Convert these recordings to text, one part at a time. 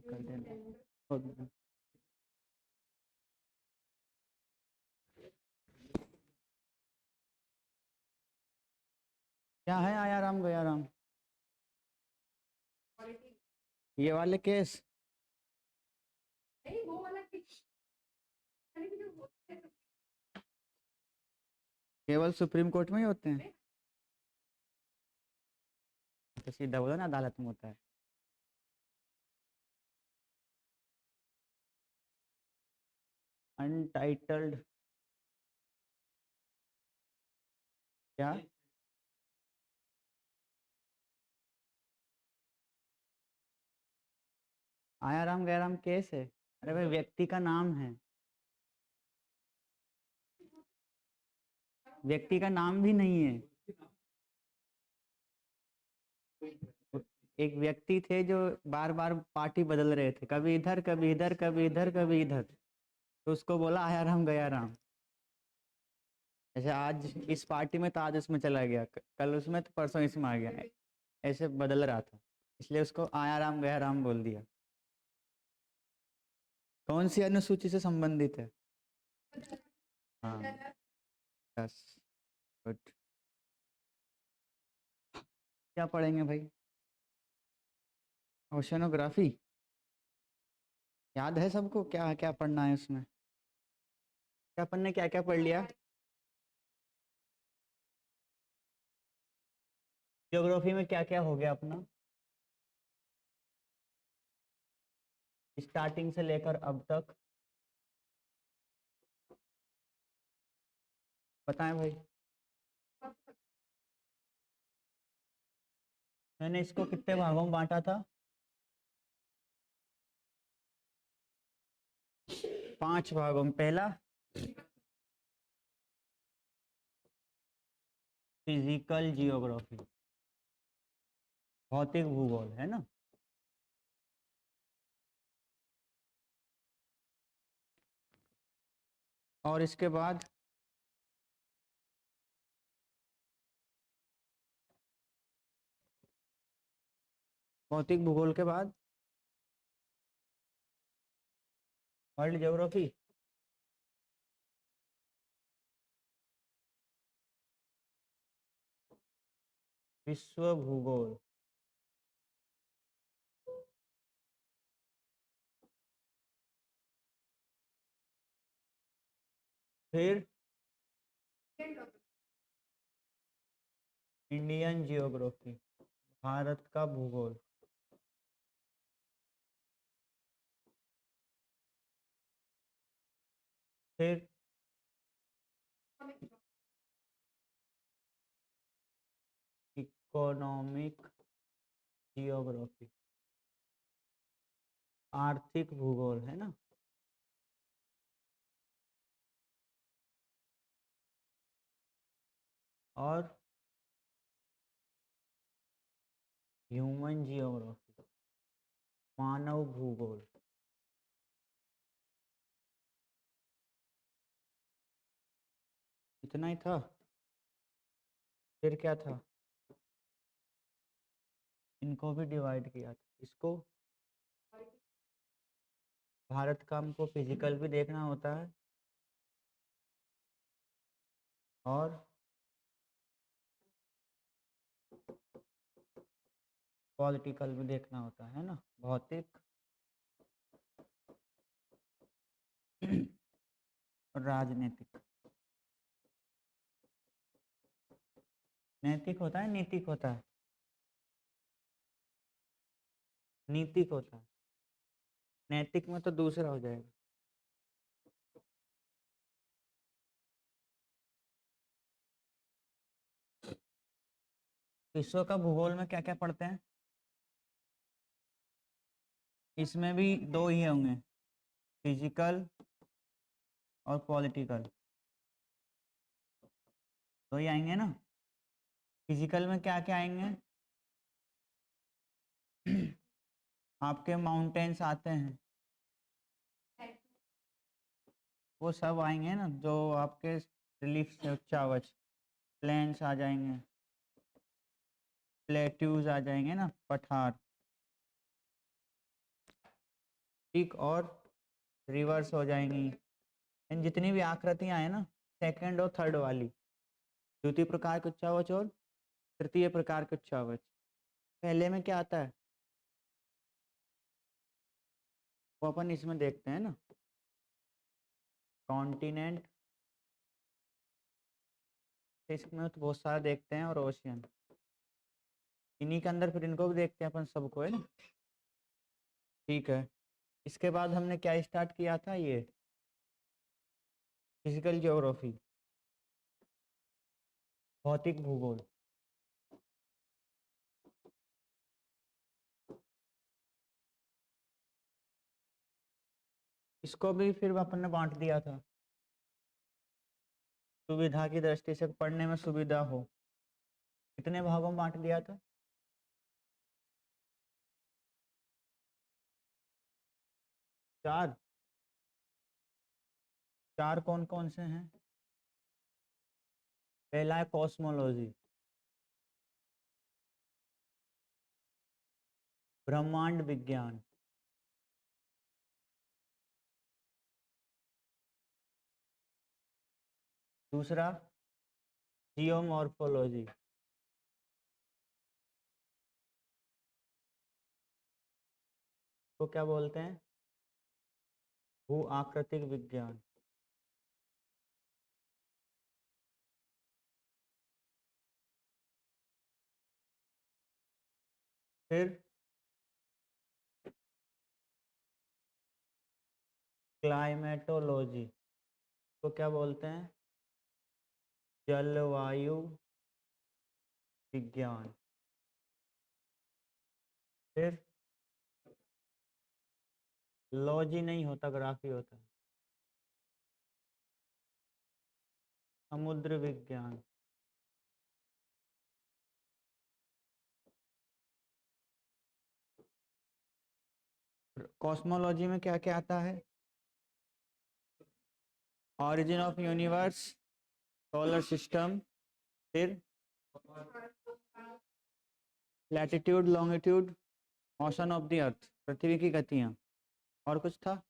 कर देना। क्या है आया राम गया राम? ये वाले केस नहीं वो वाला केवल सुप्रीम कोर्ट में ही होते हैं? तो सीधा बोला ना, अदालत में होता है। अनटाइटल्ड क्या? आया राम गया राम केस है? अरे भाई व्यक्ति का नाम है, व्यक्ति का नाम भी नहीं है। एक व्यक्ति थे जो बार बार पार्टी बदल रहे थे, कभी इधर कभी इधर कभी इधर कभी इधर, तो उसको बोला आया राम गया राम। जैसे आज इस पार्टी में तो आज उसमें चला गया, कल उसमें तो परसों इसमें आ गया, ऐसे बदल रहा था, इसलिए उसको आया राम गया राम बोल दिया। कौन सी अनुसूची से संबंधित है? हाँ, यस, गुड। क्या पढ़ेंगे भाई? ओशनोग्राफी याद है सबको? क्या क्या पढ़ना है उसमें? क्या अपन ने क्या क्या पढ़ लिया? ज्योग्राफी में क्या क्या हो गया अपना, स्टार्टिंग से लेकर अब तक? बताएं भाई। मैंने इसको कितने भागों में बांटा था? 5 भागों में। पहला फिजिकल जियोग्राफी, भौतिक भूगोल, है ना? और इसके बाद भौतिक भूगोल के बाद वर्ल्ड ज्योग्राफी। विश्व भूगोल। फिर इंडियन जियोग्राफी, भारत का भूगोल। फिर इकोनॉमिक जियोग्राफी, आर्थिक भूगोल, है ना? और ह्यूमन जियोग्राफी, मानव भूगोल। इतना ही था? फिर क्या था? इनको भी डिवाइड किया था। इसको भारत का हमको फिजिकल भी देखना होता है और पॉलिटिकल भी देखना होता है ना, भौतिक और राजनीतिक। नैतिक होता है, नीतिक होता है? नीतिक होता है। नैतिक में तो दूसरा हो जाएगा। विश्व का भूगोल में क्या क्या पढ़ते हैं? इसमें भी दो ही होंगे, फिजिकल और पॉलिटिकल, दो ही आएंगे ना। फिजिकल में क्या क्या आएंगे? आपके माउंटेन्स आते हैं, वो सब आएंगे ना, जो आपके रिलीफ से उच्चावच, प्लेन्स आ जाएंगे, प्लेट्यूज आ जाएंगे ना, पठार। ठीक, और रिवर्स हो जाएंगी। इन जितनी भी आकृतियां हैं ना, सेकंड और थर्ड वाली, द्वितीय प्रकार के उच्चावच और तृतीय प्रकार के उच्चावच, पहले में क्या आता है वो अपन इसमें देखते हैं ना, कॉन्टिनेंट, इसमें तो बहुत सारा देखते हैं, और ओशियन, इन्हीं के अंदर फिर इनको भी देखते हैं अपन सबको, है ना। ठीक है, इसके बाद हमने क्या स्टार्ट किया था, ये फिजिकल ज्योग्राफी, भौतिक भूगोल। इसको भी फिर अपन ने बांट दिया था, सुविधा की दृष्टि से, पढ़ने में सुविधा हो, कितने भागों में बांट दिया था, 4। 4 कौन कौन से हैं? पहला है कॉस्मोलॉजी, ब्रह्मांड विज्ञान। दूसरा जियोमॉर्फोलॉजी, को क्या बोलते हैं, भू आकृतिक विज्ञान। फिर क्लाइमेटोलॉजी, को क्या बोलते हैं, जलवायु विज्ञान। फिर लॉजी नहीं होता, ग्राफी होता है, समुद्र विज्ञान। कॉस्मोलॉजी में क्या क्या आता है, origin of universe, solar system, फिर latitude longitude, motion of the earth, पृथ्वी की गतियां, और कुछ था,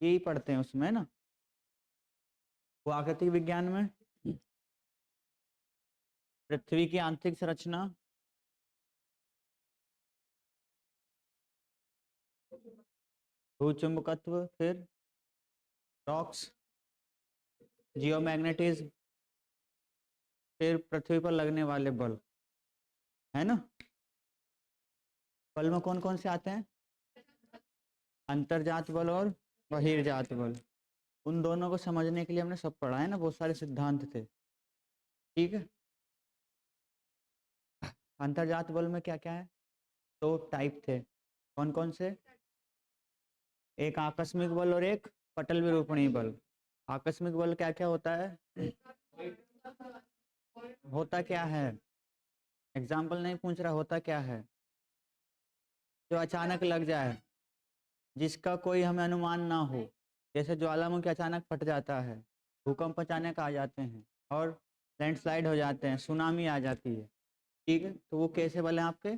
यही पढ़ते हैं उसमें ना। वो आकृतिक विज्ञान में पृथ्वी की आंतरिक संरचना, भूचुंबकत्व, फिर रॉक्स, जियोमैग्नेटिज्म, फिर पृथ्वी पर लगने वाले बल, है ना। बल में कौन कौन से आते हैं, अंतर्जात बल और बहिर्जात बल। उन दोनों को समझने के लिए हमने सब पढ़ा है ना, बहुत सारे सिद्धांत थे। ठीक है, अंतर्जात बल में क्या क्या है, 2 टाइप थे, कौन कौन से, एक आकस्मिक बल और एक पटल विरूपणीय बल। आकस्मिक बल क्या क्या होता है, होता क्या है, एग्जाम्पल नहीं पूछ रहा, होता क्या है, जो अचानक लग जाए, जिसका कोई हमें अनुमान ना हो, जैसे ज्वालामुखी अचानक फट जाता है, भूकंप अचानक आ जाते हैं, और लैंडस्लाइड हो जाते हैं, सुनामी आ जाती है। ठीक है, तो वो कैसे बल हैं आपके,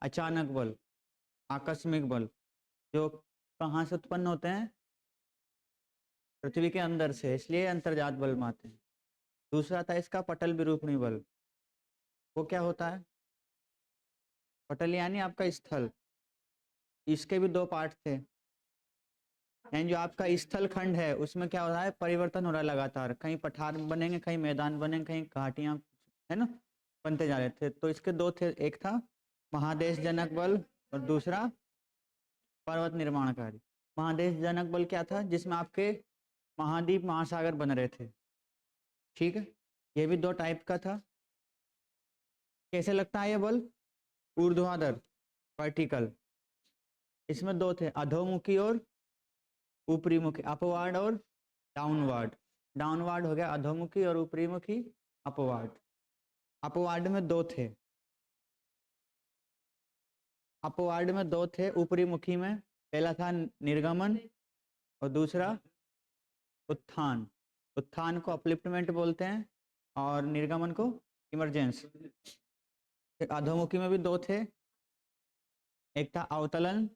अचानक बल, आकस्मिक बल, जो कहाँ से उत्पन्न होते हैं, पृथ्वी के अंदर से, इसलिए अंतर्जात बल में आते हैं। दूसरा था इसका पटल विरूपणी बल, वो क्या होता है, पटल यानी आपका स्थल, इसके भी 2 पार्ट थे, यानी जो आपका स्थल खंड है उसमें क्या हो रहा है, परिवर्तन हो रहा है लगातार, कहीं पठार बनेंगे, कहीं मैदान बनेंगे, कहीं घाटियां, है ना, बनते जा रहे थे। तो इसके 2 थे, एक था महादेश जनक बल और दूसरा पर्वत निर्माणकारी। महादेश जनक बल क्या था, जिसमें आपके महाद्वीप महासागर बन रहे थे। ठीक है, ये भी 2 टाइप का था। कैसे लगता है ये बल, ऊर्ध्वाधर, वर्टिकल। इसमें 2 थे, अधोमुखी और ऊपरी मुखी, अपवार्ड और डाउनवार्ड। डाउनवार्ड हो गया अधोमुखी, और ऊपरी मुखी अपवार्ड। अपवार्ड में 2 थे, अपवार्ड में 2 थे, ऊपरी मुखी में पहला था निर्गमन और दूसरा उत्थान। उत्थान को अपलिफ्टमेंट बोलते हैं और निर्गमन को इमरजेंस। अधोमुखी में भी 2 थे, एक था अवतलन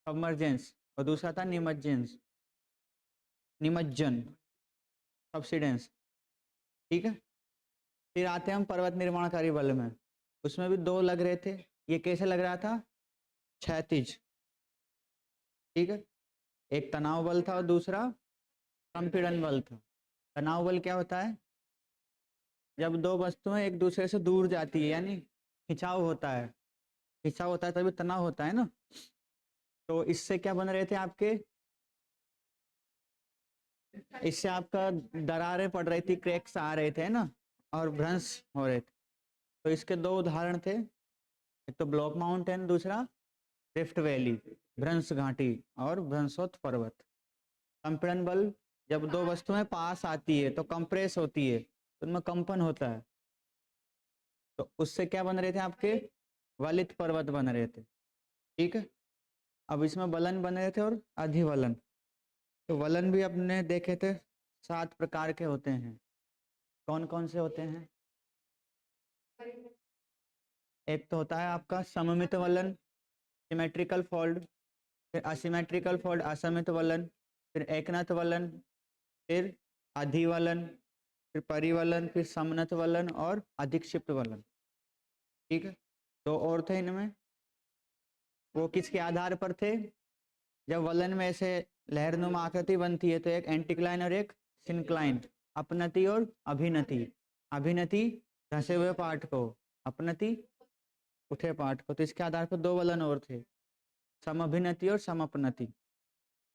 सबमर्जेंस, और दूसरा था निमज्जेंस, निमज्जन, सब्सिडेंस। ठीक है। फिर आते हैं हम पर्वत निर्माणकारी बल में। उसमें भी दो लग रहे थे। ये कैसे लग रहा था? क्षैतिज। ठीक है। एक तनाव बल था और दूसरा संपीड़न बल था। तनाव बल क्या होता है? जब दो वस्तुएं एक दूसरे से दूर जाती है, यानी खिंचाव होता है, खिंचाव होता है तभी तनाव होता है ना। तो इससे क्या बन रहे थे आपके? इससे आपका दरारें पड़ रही थी, क्रैक्स आ रहे थे ना, और भ्रंश हो रहे थे। तो इसके दो उदाहरण थे, एक तो ब्लॉक माउंटेन, दूसरा रिफ्ट वैली, भ्रंश घाटी और भ्रंशोत्त पर्वत। संपीड़न बल, जब दो वस्तुएं पास आती है तो कंप्रेस होती है, तो उनमें कंपन होता है। तो उससे क्या बन रहे थे आपके? वलित पर्वत बन रहे थे। ठीक है। अब इसमें बलन बन रहे थे और अधिवलन। तो वलन भी अपने देखे थे 7 प्रकार के होते हैं। कौन कौन से होते हैं? एक तो होता है आपका सममित वलन, सिमेट्रिकल फोल्ड, फिर असिमेट्रिकल फोल्ड, असमित वलन, फिर एकनत वलन, फिर अधिवलन, फिर परिवलन, फिर समनत वलन और अधिक्षिप्त वलन। ठीक है। तो और थे इनमें, वो किसके आधार पर थे? जब वलन में से लहरनुमा आकृति बनती है तो एक एंटीक्लाइन और एक सिंक्लाइन, अपनति और अभिनति। अभिनति धंसे हुए पार्ट को, अपनति उठे पार्ट को। तो इसके आधार पर दो वलन और थे, सम अभिनति और सम अपनति।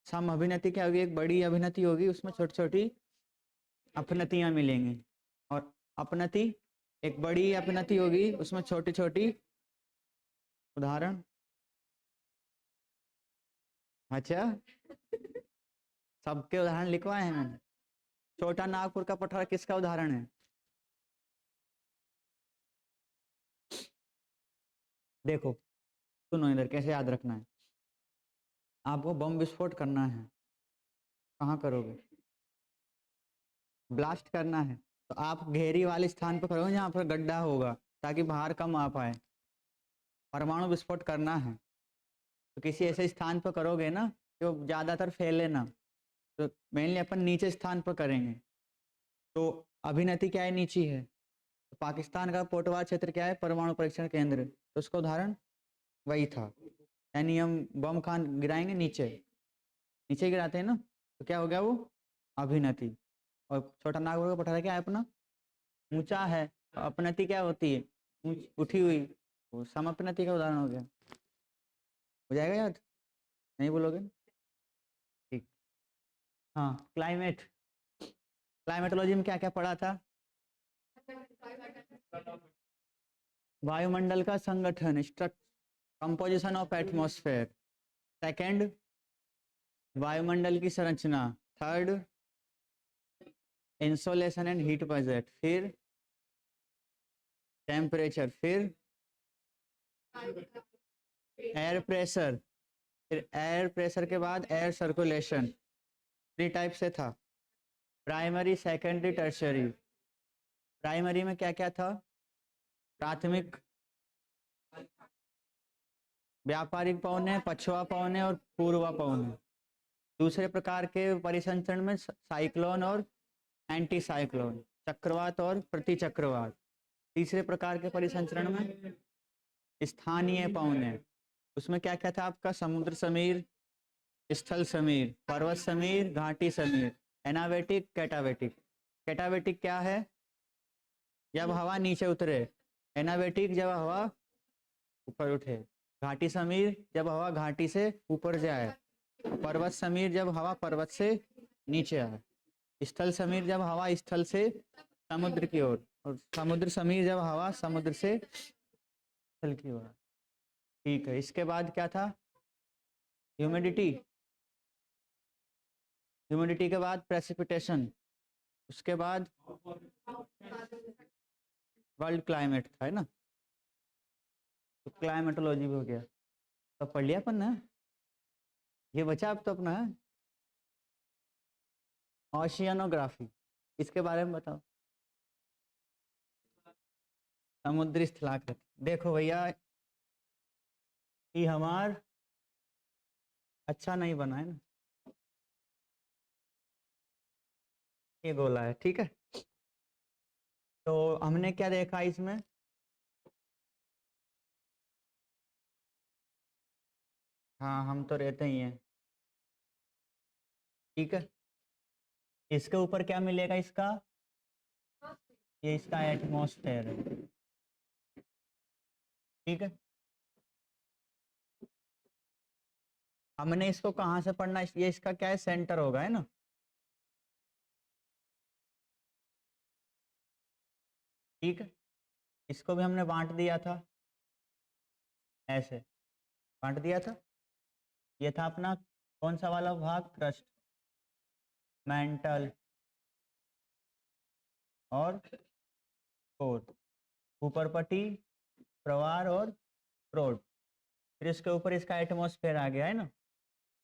सम अभिनति क्या होगी? एक बड़ी अभिनति होगी, उसमें छोटी छोटी अपनतियां मिलेंगी, और अपनति एक बड़ी अपनति होगी, उसमें छोटी छोटी। उदाहरण? अच्छा, सबके उदाहरण लिखवाए हैं मैंने। छोटा नागपुर का पठार किसका उदाहरण है? देखो, सुनो इधर, कैसे याद रखना है। आपको बम विस्फोट करना है, कहाँ करोगे? ब्लास्ट करना है तो आप घेरी वाले स्थान पर करोगे जहाँ पर गड्ढा होगा, ताकि बाहर कम आ पाए। परमाणु विस्फोट करना है तो किसी ऐसे स्थान पर करोगे ना जो ज्यादातर फैले ना। तो मेनली अपन नीचे स्थान पर करेंगे। तो अभिनति क्या है? नीची है। तो पाकिस्तान का पोटवार क्षेत्र क्या है? परमाणु परीक्षण केंद्र। तो उसका उदाहरण वही था, यानी हम बम खान गिराएंगे नीचे, नीचे गिराते हैं ना, तो क्या हो गया वो? अभिनति। और छोटा नागपुर का पठार क्या है अपना? ऊंचा है। अपनति क्या होती है? उठी हुई। वो समपनति का उदाहरण हो गया। हो जाएगा याद? नहीं बोलोगे? ठीक। हाँ, क्लाइमेट, क्लाइमेटोलॉजी में क्या क्या पढ़ा था? वायुमंडल का संगठन, कंपोजिशन ऑफ एटमॉस्फेयर। सेकंड, वायुमंडल की संरचना। Third, insolation and heat budget. फिर टेम्परेचर। फिर एयर प्रेशर। फिर एयर प्रेशर के बाद एयर सर्कुलेशन। 3 टाइप से था, प्राइमरी, सेकेंडरी, टर्शियरी। प्राइमरी में क्या क्या था? प्राथमिक, व्यापारिक पौने, पछुआ पौने और पूर्वा पौने। दूसरे प्रकार के परिसंचरण में साइक्लोन और एंटी साइक्लोन, चक्रवात और प्रति चक्रवात। तीसरे प्रकार के परिसंचरण में स्थानीय पौने, उसमें क्या क्या था आपका? समुद्र समीर, स्थल समीर, पर्वत समीर, घाटी समीर। एनावेटिक, कैटावेटिक। कैटावेटिक क्या है? जब हवा नीचे उतरे। एनावेटिक जब हवा ऊपर उठे। घाटी समीर जब हवा घाटी से ऊपर जाए। पर्वत समीर जब हवा पर्वत से नीचे आए। स्थल समीर जब हवा स्थल से समुद्र की ओर, और समुद्र समीर जब हवा समुद्र से स्थल की ओर। ठीक है। इसके बाद क्या था? ह्यूमिडिटी। ह्यूमिडिटी के बाद प्रेसिपिटेशन। उसके बाद वर्ल्ड क्लाइमेट था, है ना। तो क्लाइमेटोलॉजी भी हो गया। तो पढ़ लिया अपन ना, ये बचा अब तो अपना ओशियनोग्राफी। इसके बारे में बताओ। समुद्री स्थलाकृति। देखो भैया, ये हमार अच्छा नहीं बना है ना, ये गोला है, ठीक है। तो हमने क्या देखा इसमें, हाँ हम तो रहते ही हैं, ठीक है। इसके ऊपर क्या मिलेगा इसका, ये इसका एटमॉस्फेयर है, ठीक है। हमने इसको कहाँ से पढ़ना, ये इसका क्या है, सेंटर होगा, है ना। ठीक है, इसको भी हमने बांट दिया था, ऐसे बांट दिया था। ये था अपना कौन सा वाला भाग, क्रस्ट, मेंटल और कोर, ऊपर पट्टी, प्रवार और प्रोड। फिर इसके ऊपर इसका एटमॉस्फेयर आ गया, है ना।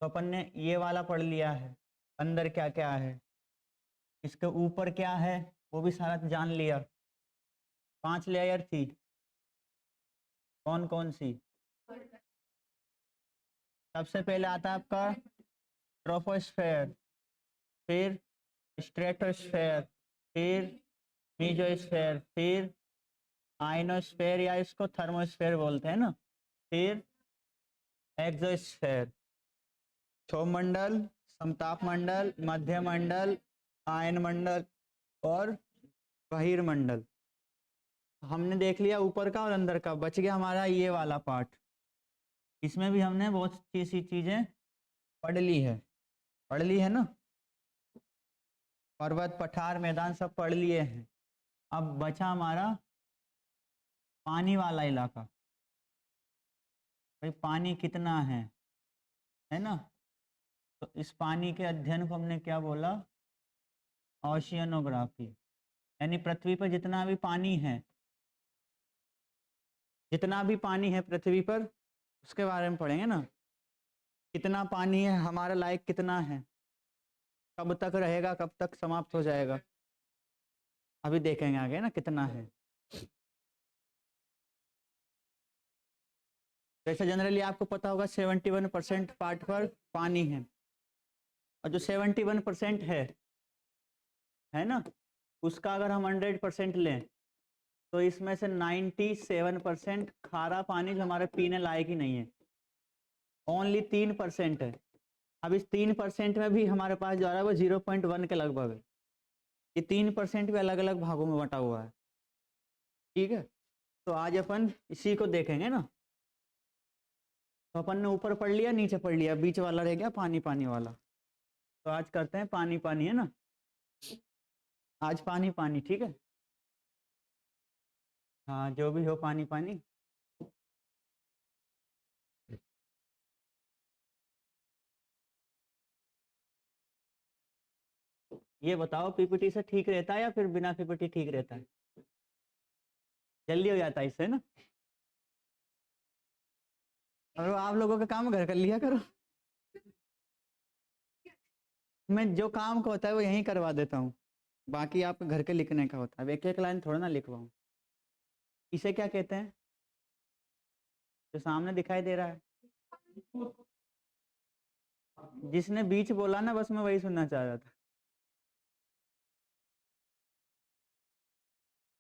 तो अपन ने ये वाला पढ़ लिया है, अंदर क्या क्या है, इसके ऊपर क्या है वो भी सारा जान लिया। 5 लेयर थी, कौन कौन सी। सबसे पहले आता है आपका ट्रोपोस्फेयर, फिर स्ट्रेटोस्फेयर, फिर मीजोस्फेयर, फिर आयनोस्फेयर या इसको थर्मोस्फेयर बोलते हैं ना, फिर एक्सोस्फेयर, क्षोभ मंडल, समताप मंडल, मध्य मंडल, आयन मंडल और बहिर्मंडल। हमने देख लिया ऊपर का और अंदर का, बच गया हमारा ये वाला पार्ट। इसमें भी हमने बहुत सी चीजें पढ़ ली है ना, पर्वत पठार मैदान सब पढ़ लिए हैं। अब बचा हमारा पानी वाला इलाका, भाई पानी कितना है ना। तो इस पानी के अध्ययन को हमने क्या बोला, ओशियनोग्राफी। यानी पृथ्वी पर जितना भी पानी है, जितना भी पानी है पृथ्वी पर, उसके बारे में पढ़ेंगे ना। कितना पानी है, हमारा लायक कितना है, कब तक रहेगा, कब तक समाप्त हो जाएगा, अभी देखेंगे आगे ना कितना है। जैसे जनरली आपको पता होगा 71% पार्ट पर पानी है, और जो 71% है ना, उसका अगर हम 100% लें तो इसमें से 97% खारा पानी जो हमारे पीने लायक ही नहीं है, ओनली 3% है। अब इस 3% में भी हमारे पास जो आ रहा है वो 0.1 के लगभग है। ये 3% भी अलग अलग भागों में बटा हुआ है, ठीक है। तो आज अपन इसी को देखेंगे ना। तो अपन ने ऊपर पढ़ लिया, नीचे पढ़ लिया, बीच वाला रह गया पानी पानी वाला। तो आज करते हैं पानी पानी, है ना। आज पानी पानी, ठीक है। हाँ जो भी हो पानी पानी। ये बताओ पीपीटी से ठीक रहता है या फिर बिना पीपीटी ठीक रहता है, जल्दी हो जाता है इससे ना। और आप लोगों का काम घर कर लिया करो, मैं जो काम का होता है वो यहीं करवा देता हूँ, बाकी आपके घर के लिखने का होता है। अब एक एक लाइन थोड़ा ना लिखवाऊँ। इसे क्या कहते हैं, जो सामने दिखाई दे रहा है। जिसने बीच बोला ना, बस मैं वही सुनना चाह रहा था।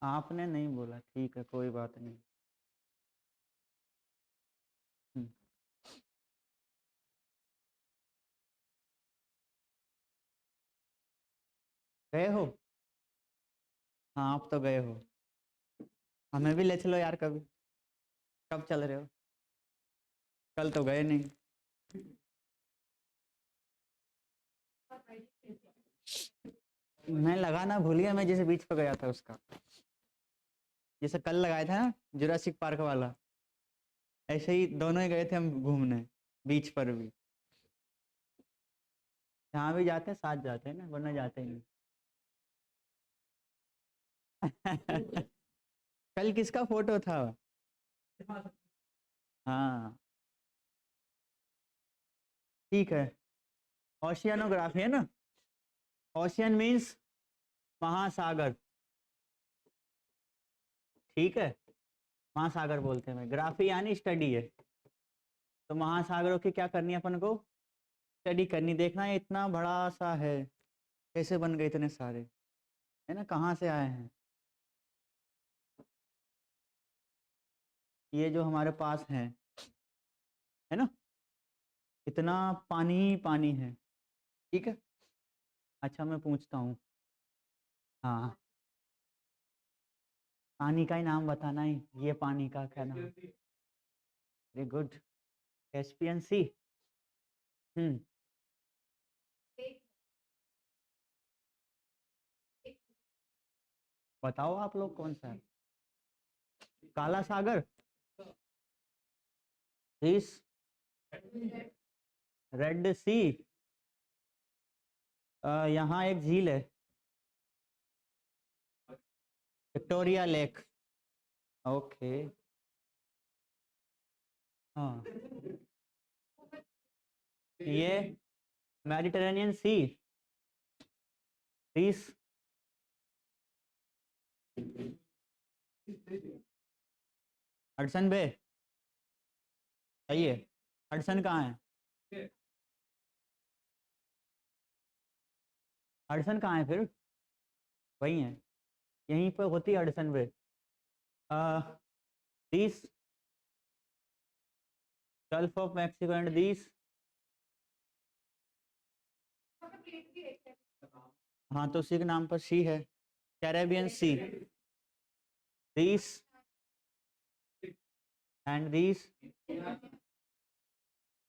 आपने नहीं बोला, ठीक है कोई बात नहीं। हम्म, गए हो, हाँ आप तो गए हो, हमें भी ले चलो यार कभी। कब चल रहे हो, कल तो गए नहीं। मैं लगाना भूल गया, मैं जिस बीच पर गया था उसका, जैसे कल लगाया था ना जुरासिक पार्क वाला, ऐसे ही दोनों ही गए थे हम घूमने, बीच पर भी। जहाँ भी जाते हैं साथ जाते हैं ना, वरना जाते ही नहीं। कल किसका फोटो था, हाँ ठीक है। ओशियनोग्राफी है ना, ओशियन मीन्स महासागर, ठीक है। महासागर बोलते हैं, ग्राफी यानी स्टडी है। तो महासागरों की क्या करनी है अपन को, स्टडी करनी, देखना है इतना बड़ा सा है, कैसे बन गए इतने सारे, है ना, कहाँ से आए हैं। ये जो हमारे पास है ना, इतना पानी ही पानी है। ठीक है, अच्छा मैं पूछता हूँ। हाँ, पानी का ही नाम बताना है, ये पानी का क्या नाम। वेरी गुड, कैस्पियन सी। हम्म, बताओ आप लोग कौन सा है। काला सागर, दिस रेड सी। यहाँ एक झील है, विक्टोरिया लेक। ओके, हाँ, ये Mediterranean Sea, this Hudson Bay. सही है, हडसन कहाँ है, हडसन कहाँ है फिर, वही है, यहीं पर होती है Hudson Bay. This Gulf of Mexico and this, हाँ तो उसी के नाम पर सी है, Caribbean Sea, this and this.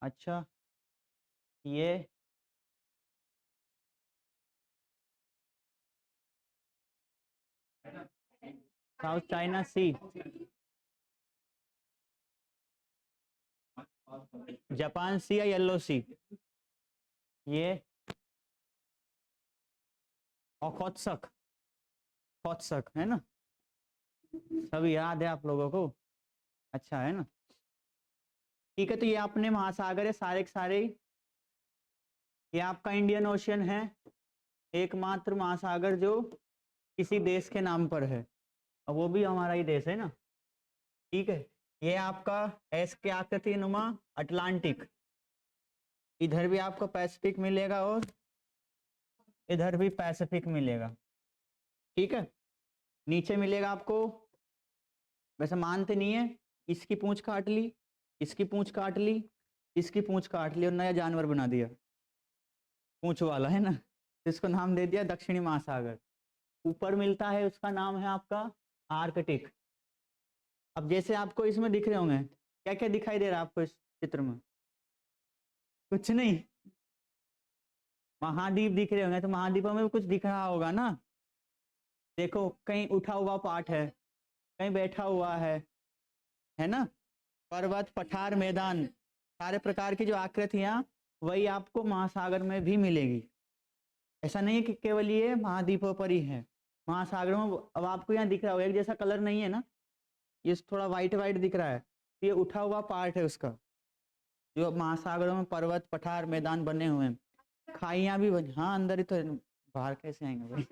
अच्छा, ये South China Sea, Japan Sea या येलो सी, ये ओखोत्सक, खोत्सक है ना, सब याद है आप लोगों को, अच्छा है ना। ठीक है, तो ये अपने महासागर है सारे के सारे, ये आपका इंडियन ओशियन है, एकमात्र महासागर जो किसी देश के नाम पर है, और वो भी हमारा ही देश है ना। ठीक है, ये आपका एस के आकृति नुमा अटलांटिक, इधर भी आपको पैसिफिक मिलेगा और इधर भी पैसिफिक मिलेगा। ठीक है, नीचे मिलेगा आपको, वैसे मानते नहीं है, इसकी पूंछ काट ली, इसकी पूंछ काट ली, इसकी पूंछ काट ली और नया जानवर बना दिया, पूंछ वाला है ना, इसको नाम दे दिया दक्षिणी महासागर। ऊपर मिलता है उसका नाम है आपका आर्कटिक। अब जैसे आपको इसमें दिख रहे होंगे, क्या क्या दिखाई दे रहा है आपको इस चित्र में, कुछ नहीं, महाद्वीप दिख रहे होंगे, तो महाद्वीपों में भी कुछ दिख रहा होगा ना, देखो कहीं उठा हुआ पाठ है, कहीं बैठा हुआ है ना, पर्वत पठार मैदान, सारे प्रकार की जो आकृतियां, वही आपको महासागर में भी मिलेगी। ऐसा नहीं है कि केवल ये महाद्वीपों पर ही है, महासागरों में। अब आपको यहाँ दिख रहा होगा एक जैसा कलर नहीं है ना, ये थोड़ा वाइट वाइट दिख रहा है, ये उठा हुआ पार्ट है उसका, जो महासागरों में पर्वत पठार मैदान बने हुए हैं, खाइयां भी बनी, हाँ अंदर ही तो है। बाहर कैसे आएंगे भाई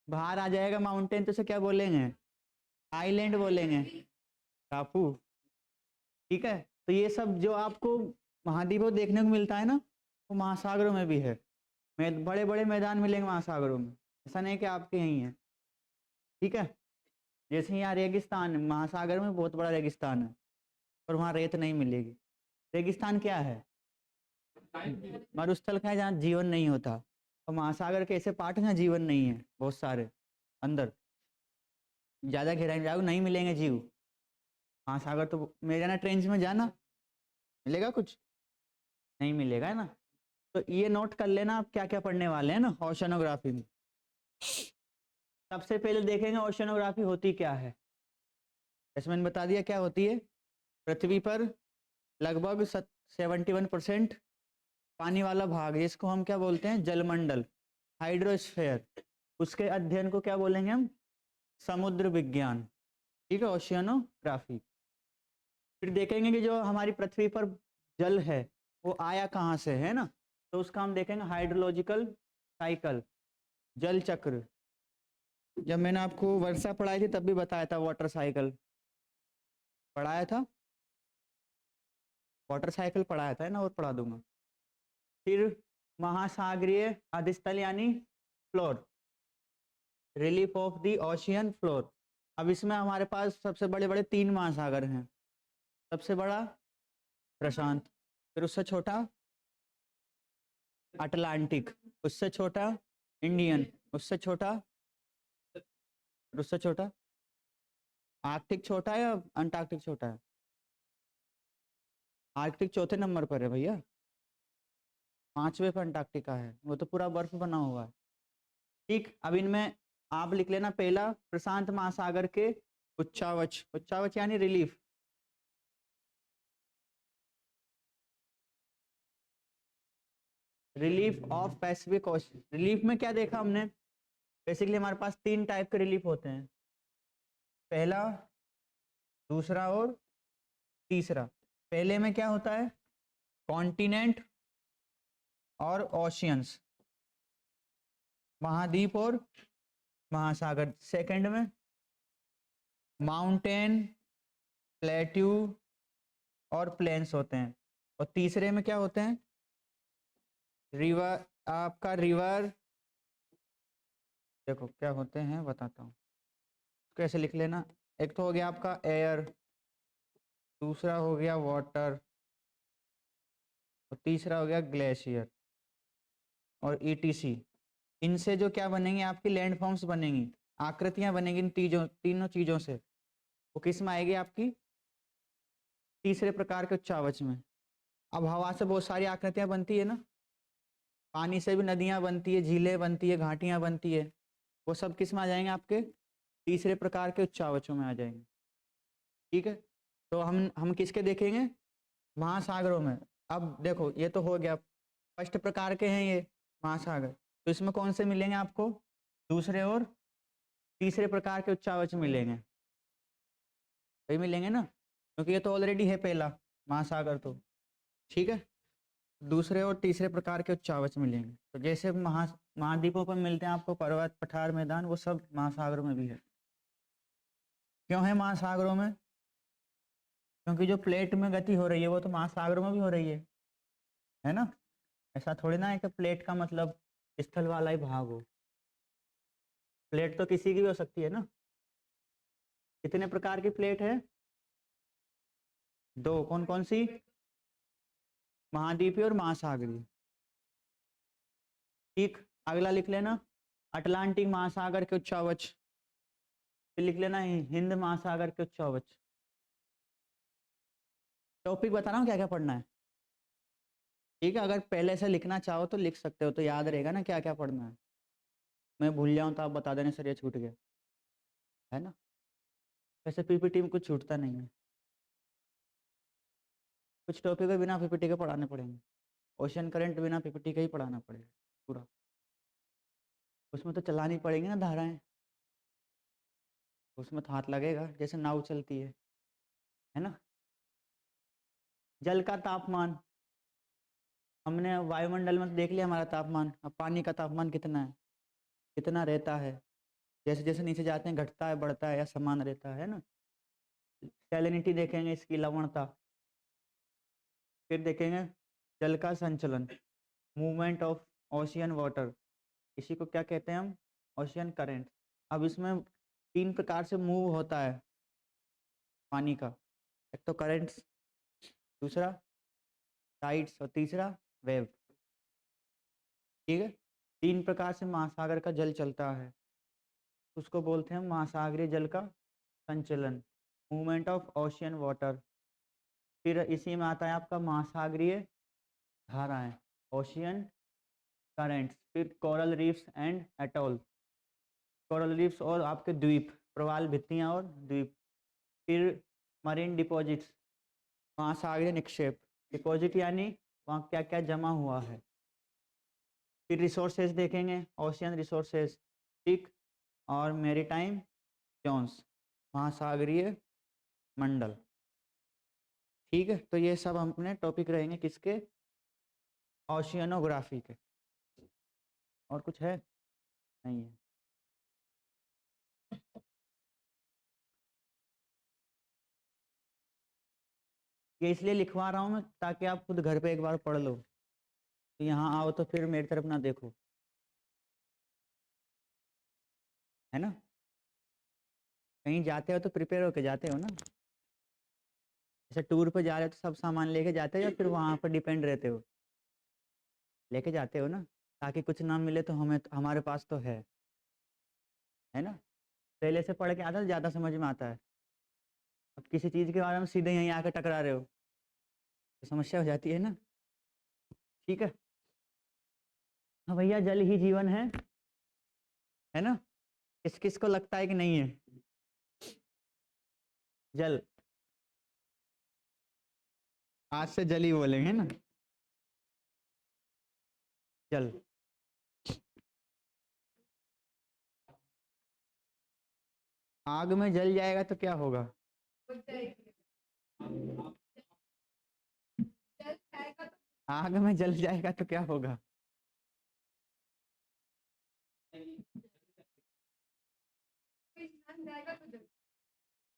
बाहर आ जाएगा माउंटेन तो उसे क्या बोलेंगे, आइलैंड बोलेंगे, टापू। ठीक है, तो ये सब जो आपको महाद्वीपों देखने को मिलता है ना, वो महासागरों में भी है, बड़े बड़े मैदान मिलेंगे महासागरों में, ऐसा नहीं कि आपके यहीं है। ठीक है, जैसे यहाँ रेगिस्तान, महासागर में बहुत बड़ा रेगिस्तान है, पर वहाँ रेत नहीं मिलेगी। रेगिस्तान क्या है, मरुस्थल का है जहाँ जीवन नहीं होता, और महासागर के ऐसे पार्ट हैं जहाँ जीवन नहीं है, बहुत सारे अंदर, ज्यादा गहराई में जाओ नहीं मिलेंगे जीव। महासागर तो मेरे जाना ट्रेन में जाना, मिलेगा कुछ, नहीं मिलेगा, है ना। तो ये नोट कर लेना आप क्या क्या पढ़ने वाले हैं ना ओशनोग्राफी में। सबसे पहले देखेंगे ओशनोग्राफी होती क्या है, जैसे मैंने बता दिया क्या होती है। पृथ्वी पर लगभग 71% पानी वाला भाग, जिसको हम क्या बोलते हैं, जलमंडल, हाइड्रोस्फेयर, उसके अध्ययन को क्या बोलेंगे हम, समुद्र विज्ञान। ठीक है, ओशियनोग्राफी। फिर देखेंगे कि जो हमारी पृथ्वी पर जल है वो आया कहाँ से है ना, तो उसका हम देखेंगे हाइड्रोलॉजिकल साइकिल, जल चक्र। जब मैंने आपको वर्षा पढ़ाई थी तब भी बताया था, वाटर साइकिल पढ़ाया था, वाटर साइकिल पढ़ाया था, है ना, और पढ़ा दूंगा। फिर महासागरीय अधस्थल यानी floor, relief of the ocean floor. अब इसमें हमारे पास सबसे बड़े बड़े 3 महासागर हैं। सबसे बड़ा प्रशांत, फिर उससे छोटा अटलांटिक, उससे छोटा इंडियन, उससे छोटा, फिर उससे छोटा आर्कटिक छोटा है या अंटार्कटिक छोटा है? आर्कटिक चौथे नंबर पर है भैया, 5वें पर अंटार्कटिका है, वो तो पूरा बर्फ बना हुआ है। ठीक, अब इनमें आप लिख लेना, पहला प्रशांत महासागर के उच्चावच, उच्चावच यानी relief, relief of Pacific ocean. Relief में क्या देखा हमने? बेसिकली हमारे पास 3 टाइप के रिलीफ होते हैं, पहला, दूसरा और तीसरा। पहले में क्या होता है? कॉन्टिनेंट और ओशियंस, महाद्वीप और महासागर। सेकंड में माउंटेन, प्लेट्यू और प्लेन्स होते हैं। और तीसरे में क्या होते हैं? रिवर, आपका रिवर, देखो क्या होते हैं बताता हूँ, कैसे लिख लेना। एक तो हो गया आपका एयर, दूसरा हो गया वाटर, और तीसरा हो गया ग्लेशियर और ईटीसी। इनसे जो क्या बनेंगे, आपकी लैंड फॉर्म्स बनेंगी, आकृतियां बनेंगी इन तीनों चीजों से। वो किस में आएगी? आपकी तीसरे प्रकार के उच्चावच में। अब हवा से बहुत सारी आकृतियां बनती है ना, पानी से भी नदियां बनती है, झीलें बनती है, घाटियां बनती है, वो सब किस में आ जाएंगे? आपके तीसरे प्रकार के उच्चावचों में आ जाएंगे। ठीक है, तो हम किसके देखेंगे? महासागरों में। अब देखो ये तो हो गया, फर्स्ट प्रकार के हैं ये महासागर, तो इसमें कौन से मिलेंगे आपको? दूसरे और तीसरे प्रकार के उच्चावच मिलेंगे, वही मिलेंगे ना, क्योंकि ये तो ऑलरेडी है पहला महासागर तो। ठीक है, दूसरे और तीसरे प्रकार के उच्चावच मिलेंगे। तो जैसे महाद्वीपों पर मिलते हैं आपको पर्वत, पठार, मैदान, वो सब महासागरों में भी है। क्यों है महासागरों में? क्योंकि जो प्लेट में गति हो रही है वो तो महासागरों में भी हो रही है ना। ऐसा थोड़ी ना है कि प्लेट का मतलब स्थल वाला ही भाग हो, प्लेट तो किसी की भी हो सकती है ना। कितने प्रकार की प्लेट है? 2, कौन कौन सी? महाद्वीपीय और महासागरीय। ठीक, अगला लिख लेना अटलांटिक महासागर के उच्चावच, फिर लिख लेना हिंद महासागर के उच्चावच। टॉपिक बता रहा हूँ क्या क्या पढ़ना है। ठीक है, अगर पहले से लिखना चाहो तो लिख सकते हो, तो याद रहेगा ना क्या क्या पढ़ना है। मैं भूल जाऊँ तो आप बता देने सर ये छूट गया, है ना। वैसे पीपीटी में कुछ छूटता नहीं है, कुछ टॉपिक है बिना पीपीटी के पढ़ाने पड़ेंगे। ओशन करंट बिना पीपीटी के ही पढ़ाना पड़ेगा पूरा, उसमें तो चलानी पड़ेगी ना धाराएं, उसमें तो हाथ लगेगा जैसे नाव चलती है ना। जल का तापमान, हमने वायुमंडल में तो देख लिया हमारा तापमान, अब पानी का तापमान कितना है, कितना रहता है, जैसे जैसे नीचे जाते हैं घटता है, बढ़ता है या समान रहता है ना। सैलिनिटी देखेंगे, इसकी लवणता। फिर देखेंगे जल का संचलन, मूवमेंट ऑफ ओशियन वाटर, इसी को क्या कहते हैं हम? Ocean current. अब इसमें 3 प्रकार से मूव होता है पानी का, एक तो करंट्स, दूसरा टाइड्स और तीसरा वेव। ठीक है, 3 प्रकार से महासागर का जल चलता है, उसको बोलते हैं महासागरीय जल का संचलन, मूवमेंट ऑफ ओशियन वाटर। फिर इसी में आता है आपका महासागरीय धाराएं, ओशियन करेंट्स। फिर coral reefs and atoll, coral reefs और आपके द्वीप, प्रवाल भित्तियां और द्वीप। फिर मरीन डिपॉजिट्स, महासागरीय निक्षेप, डिपॉजिट यानी वहाँ क्या क्या जमा हुआ है। फिर रिसोर्सेज देखेंगे, ओशियन रिसोर्सेज, ठीक, और मेरीटाइम जोन्स, महासागरीय मंडल। ठीक है, तो ये सब अपने टॉपिक रहेंगे किसके? ओशियनोग्राफी के। और कुछ है? नहीं है। ये इसलिए लिखवा रहा हूँ मैं ताकि आप खुद घर पे एक बार पढ़ लो, तो यहाँ आओ तो फिर मेरी तरफ ना देखो, है ना। कहीं जाते हो तो प्रिपेयर होके जाते हो ना। जैसे टूर पे जा रहे हो तो सब सामान लेके जाते हो या फिर वहाँ पर डिपेंड रहते हो? लेके जाते हो ना, ताकि कुछ ना मिले तो हमें, हमारे पास तो है ना। पहले से पढ़ के आता तो ज़्यादा समझ में आता है। अब किसी चीज़ के बारे में सीधे यहीं आकर टकरा रहे हो तो समस्या हो जाती है ना। ठीक है। हाँ भैया, जल ही जीवन है ना। किस किस को लगता है कि नहीं है? जल, आज से जल ही बोलेंगे ना। जल। आग में जल जाएगा तो क्या होगा? आग में जल जाएगा तो क्या होगा?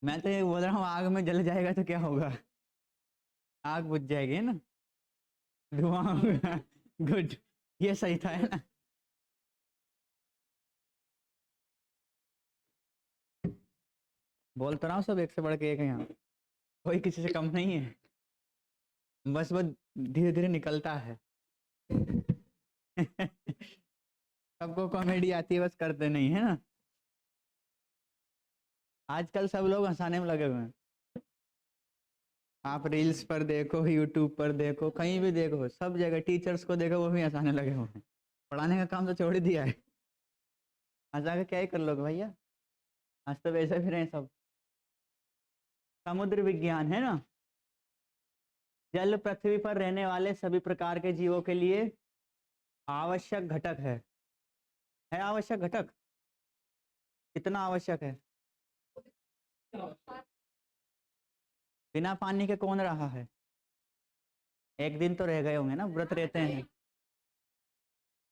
मैं तो ये बोल रहा हूँ, आग में जल जाएगा तो क्या होगा? आग बुझ जाएगी, है ना। धुआं होगा। गुड, ये सही था, है ना। बोल तो रहा हूँ, सब एक से बढ़ के एक है यहाँ, कोई किसी से कम नहीं है। बस वो धीरे धीरे निकलता है। सबको कॉमेडी आती है, बस करते नहीं, है ना। आजकल सब लोग हंसाने में लगे हुए हैं। आप रील्स पर देखो, यूट्यूब पर देखो, कहीं भी देखो, सब जगह टीचर्स को देखो वो भी हंसाने लगे हुए हैं। पढ़ाने का काम तो छोड़ ही दिया है। हंसा के क्या ही कर लोगे भैया, हंस तो वैसे भी रहे सब। समुद्र विज्ञान, है ना। जल पृथ्वी पर रहने वाले सभी प्रकार के जीवों के लिए आवश्यक घटक है आवश्यक घटक। कितना आवश्यक है? बिना पानी के कौन रहा है? एक दिन तो रह गए होंगे ना, व्रत रहते हैं,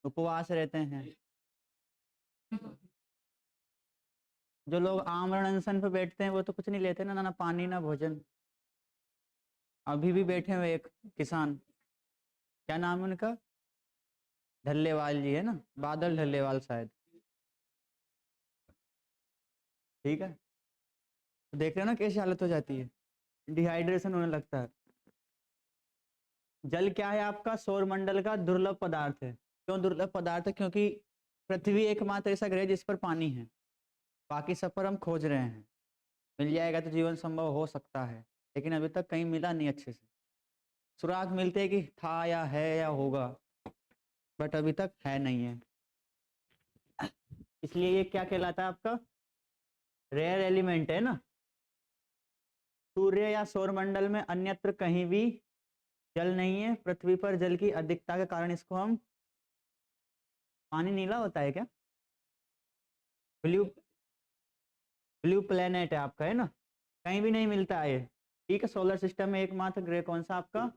उपवास रहते हैं। जो लोग आमरण अनशन पे बैठते हैं वो तो कुछ नहीं लेते ना, ना पानी ना भोजन। अभी भी बैठे हुए एक किसान, क्या नाम है उनका? ढल्लेवाल जी, है ना, बादल ढल्लेवाल शायद। ठीक है। तो देख रहे हो ना कैसी हालत हो जाती है, डिहाइड्रेशन होने लगता है। जल क्या है आपका? सौरमंडल का दुर्लभ पदार्थ है। क्यों दुर्लभ पदार्थ है? क्योंकि पृथ्वी एकमात्र ऐसा ग्रह है जिस पर पानी है, बाकी सब पर हम खोज रहे हैं। मिल जाएगा तो जीवन संभव हो सकता है, लेकिन अभी तक कहीं मिला नहीं अच्छे से। सुराग मिलते हैं कि था या है या होगा, बट अभी तक है नहीं है। इसलिए ये क्या कहलाता है आपका? रेयर एलिमेंट, है ना। सूर्य या सौरमंडल में अन्यत्र कहीं भी जल नहीं है। पृथ्वी पर जल की अधिकता के कारण इसको हम, पानी नीला होता है क्या? ब्लू, ब्लू प्लेनेट है आपका, है ना। कहीं भी नहीं मिलता है ये। ठीक है। सोलर सिस्टम में एकमात्र ग्रह कौन सा आपका?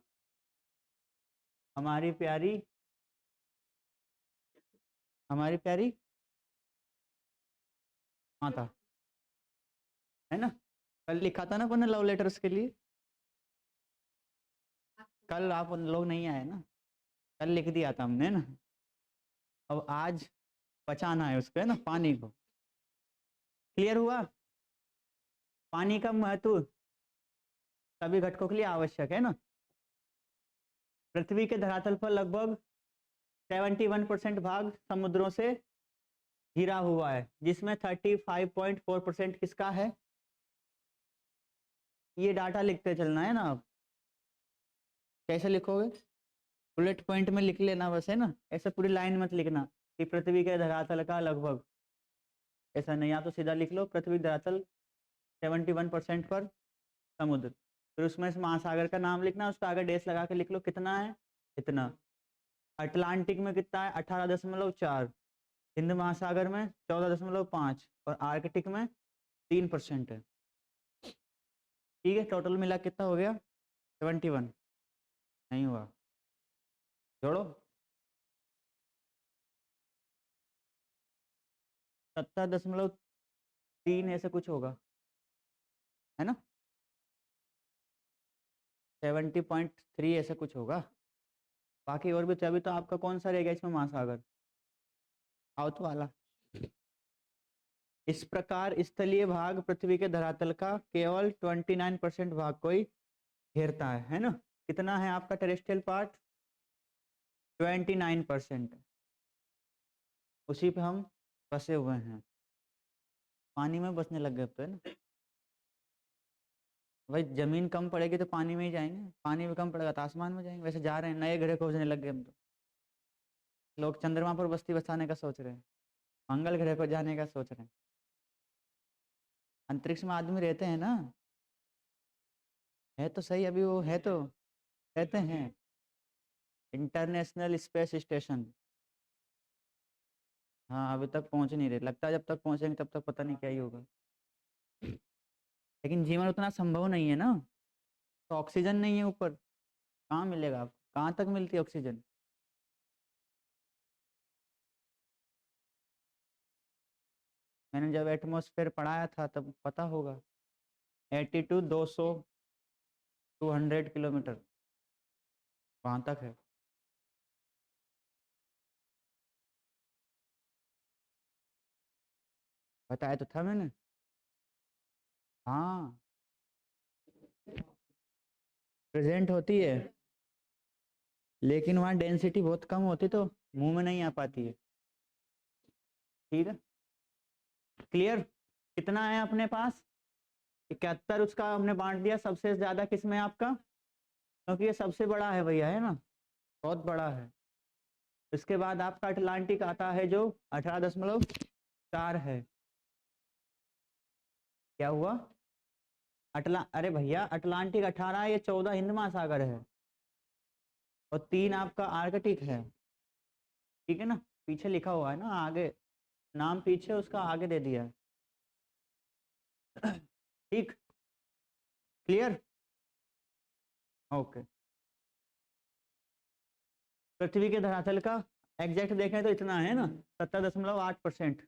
हमारी प्यारी, हमारी प्यारी माता, है ना। कल लिखा था ना अपन ने लव लेटर्स के लिए। कल आप उन लोग नहीं आए ना, कल लिख दिया था हमने ना। अब आज बचाना है उसको, है ना, पानी को। क्लियर हुआ? पानी का महत्व सभी घटकों के लिए आवश्यक है ना। पृथ्वी के धरातल पर लगभग 71% भाग समुद्रों से घिरा हुआ है, जिसमें 35.4% किसका है? ये डाटा लिखते चलना है ना आप। कैसे लिखोगे? बुलेट पॉइंट में लिख लेना बस, है ना। ऐसे पूरी लाइन मत लिखना कि पृथ्वी के धरातल का लगभग, ऐसा नहीं। आप तो सीधा लिख लो पृथ्वी धरातल 71% पर समुद्र, फिर उसमें से महासागर का नाम लिखना, उसका आगे डेस लगा के लिख लो कितना है, इतना। अटलांटिक में कितना है? 18.4। हिंद महासागर में 14.5 और आर्कटिक में 3% है। ठीक है। टोटल मिला कितना हो गया? 71। नहीं हुआ, जोड़ो। 70.3 ऐसे कुछ होगा, है ना। 70.3 ऐसे कुछ होगा। बाकी और भी तो अभी तो आपका कौन सा रहेगा इसमें महासागर, साउथ वाला। इस प्रकार स्थलीय भाग पृथ्वी के धरातल का केवल 29% भाग को ही घेरता है ना। कितना है आपका टेरेस्ट्रियल पार्ट? 29%। उसी पे हम बसे हुए हैं, पानी में बसने लग गए अब तो, है ना। भाई जमीन कम पड़ेगी तो पानी में ही जाएंगे, पानी में कम पड़ेगा तो आसमान में जाएंगे। वैसे जा रहे हैं, नए ग्रह खोजने लग गए हम तो। लोग चंद्रमा पर बस्ती बसाने का सोच रहे हैं, मंगल ग्रह को जाने का सोच रहे हैं। अंतरिक्ष में आदमी रहते हैं ना, है तो सही। अभी वो है तो रहते हैं, इंटरनेशनल स्पेस स्टेशन। हाँ अभी तक पहुंच नहीं रहे, लगता है जब तक पहुंचेंगे तब तक पता नहीं क्या ही होगा। लेकिन जीवन उतना संभव नहीं है ना, तो ऑक्सीजन नहीं है ऊपर, कहाँ मिलेगा आपको, कहाँ तक मिलती है ऑक्सीजन। मैंने जब एटमॉस्फेयर पढ़ाया था तब पता होगा, 82 200 200 किलोमीटर वहां तक है। बताया तो था मैंने। हाँ प्रेजेंट होती है, लेकिन वहाँ डेंसिटी बहुत कम होती तो मुंह में नहीं आ पाती है। ठीक है, क्लियर। कितना है अपने पास? 71। उसका हमने बांट दिया, सबसे ज्यादा किसमें है आपका, क्योंकि ये सबसे बड़ा है भैया, है ना, बहुत बड़ा है। इसके बाद आपका अटलांटिक आता है जो 18.4 है। क्या हुआ? अरे भैया अटलांटिक 18 है, ये 14 हिंद महासागर है, और 3 आपका आर्कटिक है। ठीक है ना, पीछे लिखा हुआ है ना, आगे नाम पीछे उसका आगे दे दिया है। ठीक, क्लियर, ओके। पृथ्वी के धरातल का एग्जैक्ट देखें तो इतना है ना, 70.8%।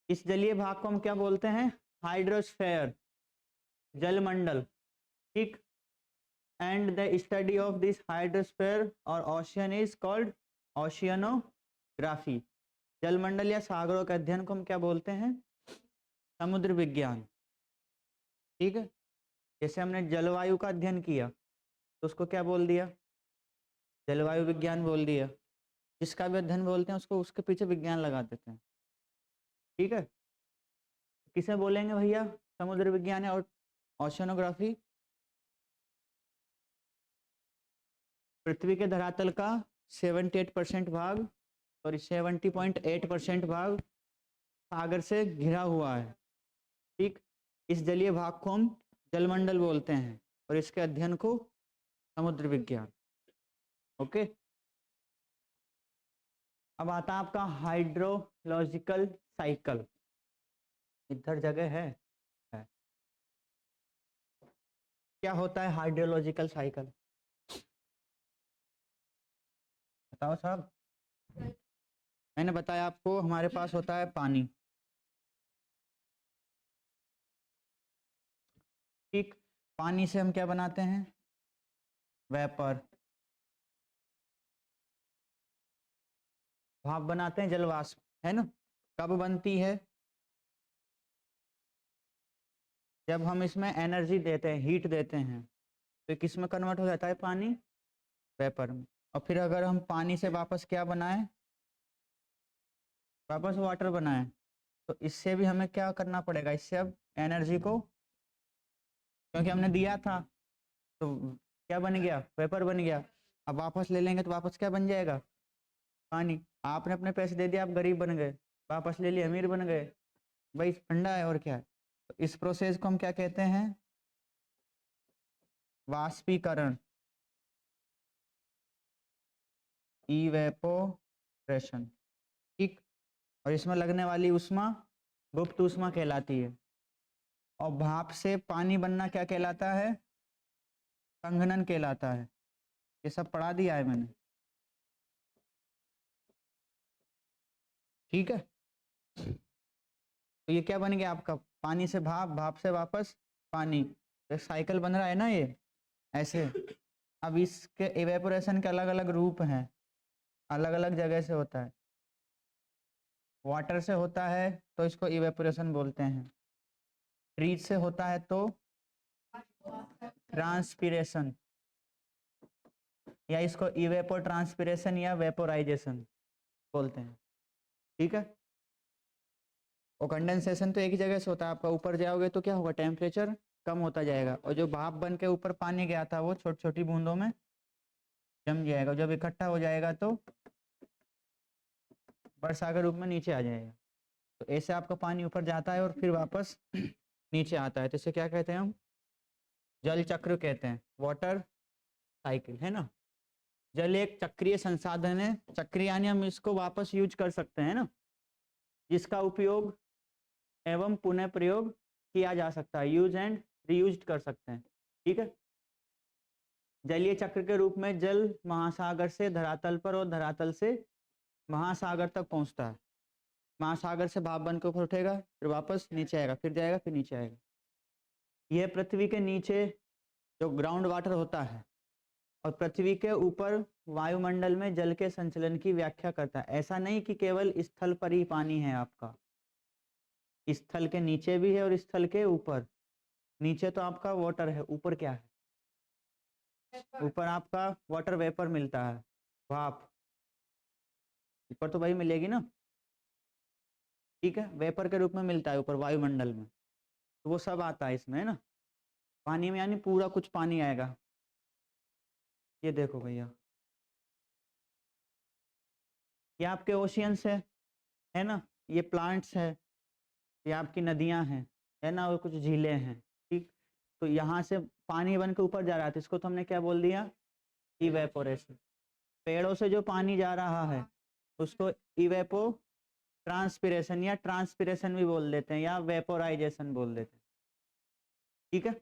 इस जलीय भाग को हम क्या बोलते हैं? हाइड्रोस्फेयर, जलमंडल। ठीक, and the study of this hydrosphere और ओशियन इज कॉल्ड ओशियनोग्राफी। जलमंडल या सागरों के अध्ययन को हम क्या बोलते हैं? समुद्र विज्ञान। ठीक है, जैसे हमने जलवायु का अध्ययन किया तो उसको क्या बोल दिया? जलवायु विज्ञान बोल दिया। जिसका भी अध्ययन बोलते हैं उसको उसके पीछे विज्ञान लगा देते हैं। ठीक है, किसे बोलेंगे भैया समुद्र विज्ञान है और ओशियनोग्राफी? पृथ्वी के धरातल का 78% भाग और 70.8% भाग सागर से घिरा हुआ है। ठीक, इस जलीय भाग को हम जलमंडल बोलते हैं और इसके अध्ययन को समुद्र विज्ञान। ओके, अब आता है आपका हाइड्रोलॉजिकल साइकिल। इधर जगह है। क्या होता है हाइड्रोलॉजिकल साइकिल, बताओ साहब। मैंने बताया आपको, हमारे पास होता है पानी। ठीक, पानी से हम क्या बनाते हैं? वेपर। भाप बनाते हैं, जलवाष्प, है ना। कब बनती है? जब हम इसमें एनर्जी देते हैं, हीट देते हैं, तो किस में कन्वर्ट हो जाता है पानी? वेपर में। और फिर अगर हम पानी से वापस क्या बनाएं? वापस वाटर बनाएं, तो इससे भी हमें क्या करना पड़ेगा? इससे अब एनर्जी को, क्योंकि हमने दिया था तो क्या बन गया? वेपर बन गया। अब वापस ले लेंगे तो वापस क्या बन जाएगा? पानी। आपने अपने पैसे दे दिए, आप गरीब बन गए, वापस ले लिए अमीर बन गए। भाई ठंडा है और क्या है। तो इस प्रोसेस को हम क्या कहते हैं? वाष्पीकरण, इवेपोरेशन। ठीक, और इसमें लगने वाली ऊष्मा गुप्त ऊष्मा कहलाती है। और भाप से पानी बनना क्या कहलाता है? संघनन कहलाता है। ये सब पढ़ा दिया है मैंने। ठीक है, तो ये क्या बन गया आपका? पानी से भाप, भाप से वापस पानी। एक साइकिल बन रहा है ना ये, ऐसे। अब इसके इवेपोरेशन के अलग अलग रूप हैं, अलग अलग जगह से होता है। वाटर से होता है तो इसको इवेपोरेशन बोलते हैं, ट्रीज से होता है तो ट्रांसपिरेशन, या इसको इवेपोर ट्रांसपिरेशन या वेपोराइजेशन बोलते हैं। ठीक है, और कंडेंसेशन तो एक ही जगह से होता है। आपका ऊपर जाओगे तो क्या होगा, टेम्परेचर कम होता जाएगा, और जो भाप बन के ऊपर पानी गया था वो छोटी छोटी बूंदों में जम जाएगा, जब इकट्ठा हो जाएगा तो वर्षा के रूप में नीचे आ जाएगा। तो ऐसे आपका पानी ऊपर जाता है और फिर वापस नीचे आता है, तो इसे क्या कहते हैं हम, जल चक्र कहते हैं, वाटर साइकिल, है ना। जल एक चक्रीय संसाधन है, चक्रीय यानी हम इसको वापस यूज कर सकते हैं ना, जिसका उपयोग एवं पुनः प्रयोग किया जा सकता है, यूज एंड रीयूज कर सकते हैं। ठीक है, जलीय चक्र के रूप में जल महासागर से धरातल पर और धरातल से महासागर तक पहुंचता है। महासागर से भाप बन के ऊपर उठेगा, फिर वापस नीचे आएगा, फिर जाएगा, फिर नीचे आएगा। यह पृथ्वी के नीचे जो ग्राउंड वाटर होता है और पृथ्वी के ऊपर वायुमंडल में जल के संचलन की व्याख्या करता है। ऐसा नहीं कि केवल स्थल पर ही पानी है आपका, स्थल के नीचे भी है और स्थल के ऊपर। नीचे तो आपका वाटर है, ऊपर क्या है, ऊपर आपका वाटर वेपर मिलता है, भाप ऊपर तो वही मिलेगी ना। ठीक है, वेपर के रूप में मिलता है ऊपर वायुमंडल में, तो वो सब आता है इसमें, है ना। पानी में यानी पूरा कुछ पानी आएगा। ये देखो भैया, ये आपके ओशियंस है ना, ये प्लांट्स है, ये आपकी नदियां हैं, है ना, और कुछ झीलें हैं। ठीक, तो यहाँ से पानी बन के ऊपर जा रहा था, इसको तो हमने क्या बोल दिया, इवेपोरेशन। पेड़ों से जो पानी जा रहा है उसको इवेपो ट्रांसपिरेशन या ट्रांसपिरेशन भी बोल देते हैं, या वेपोराइजेशन बोल देते हैं। ठीक है,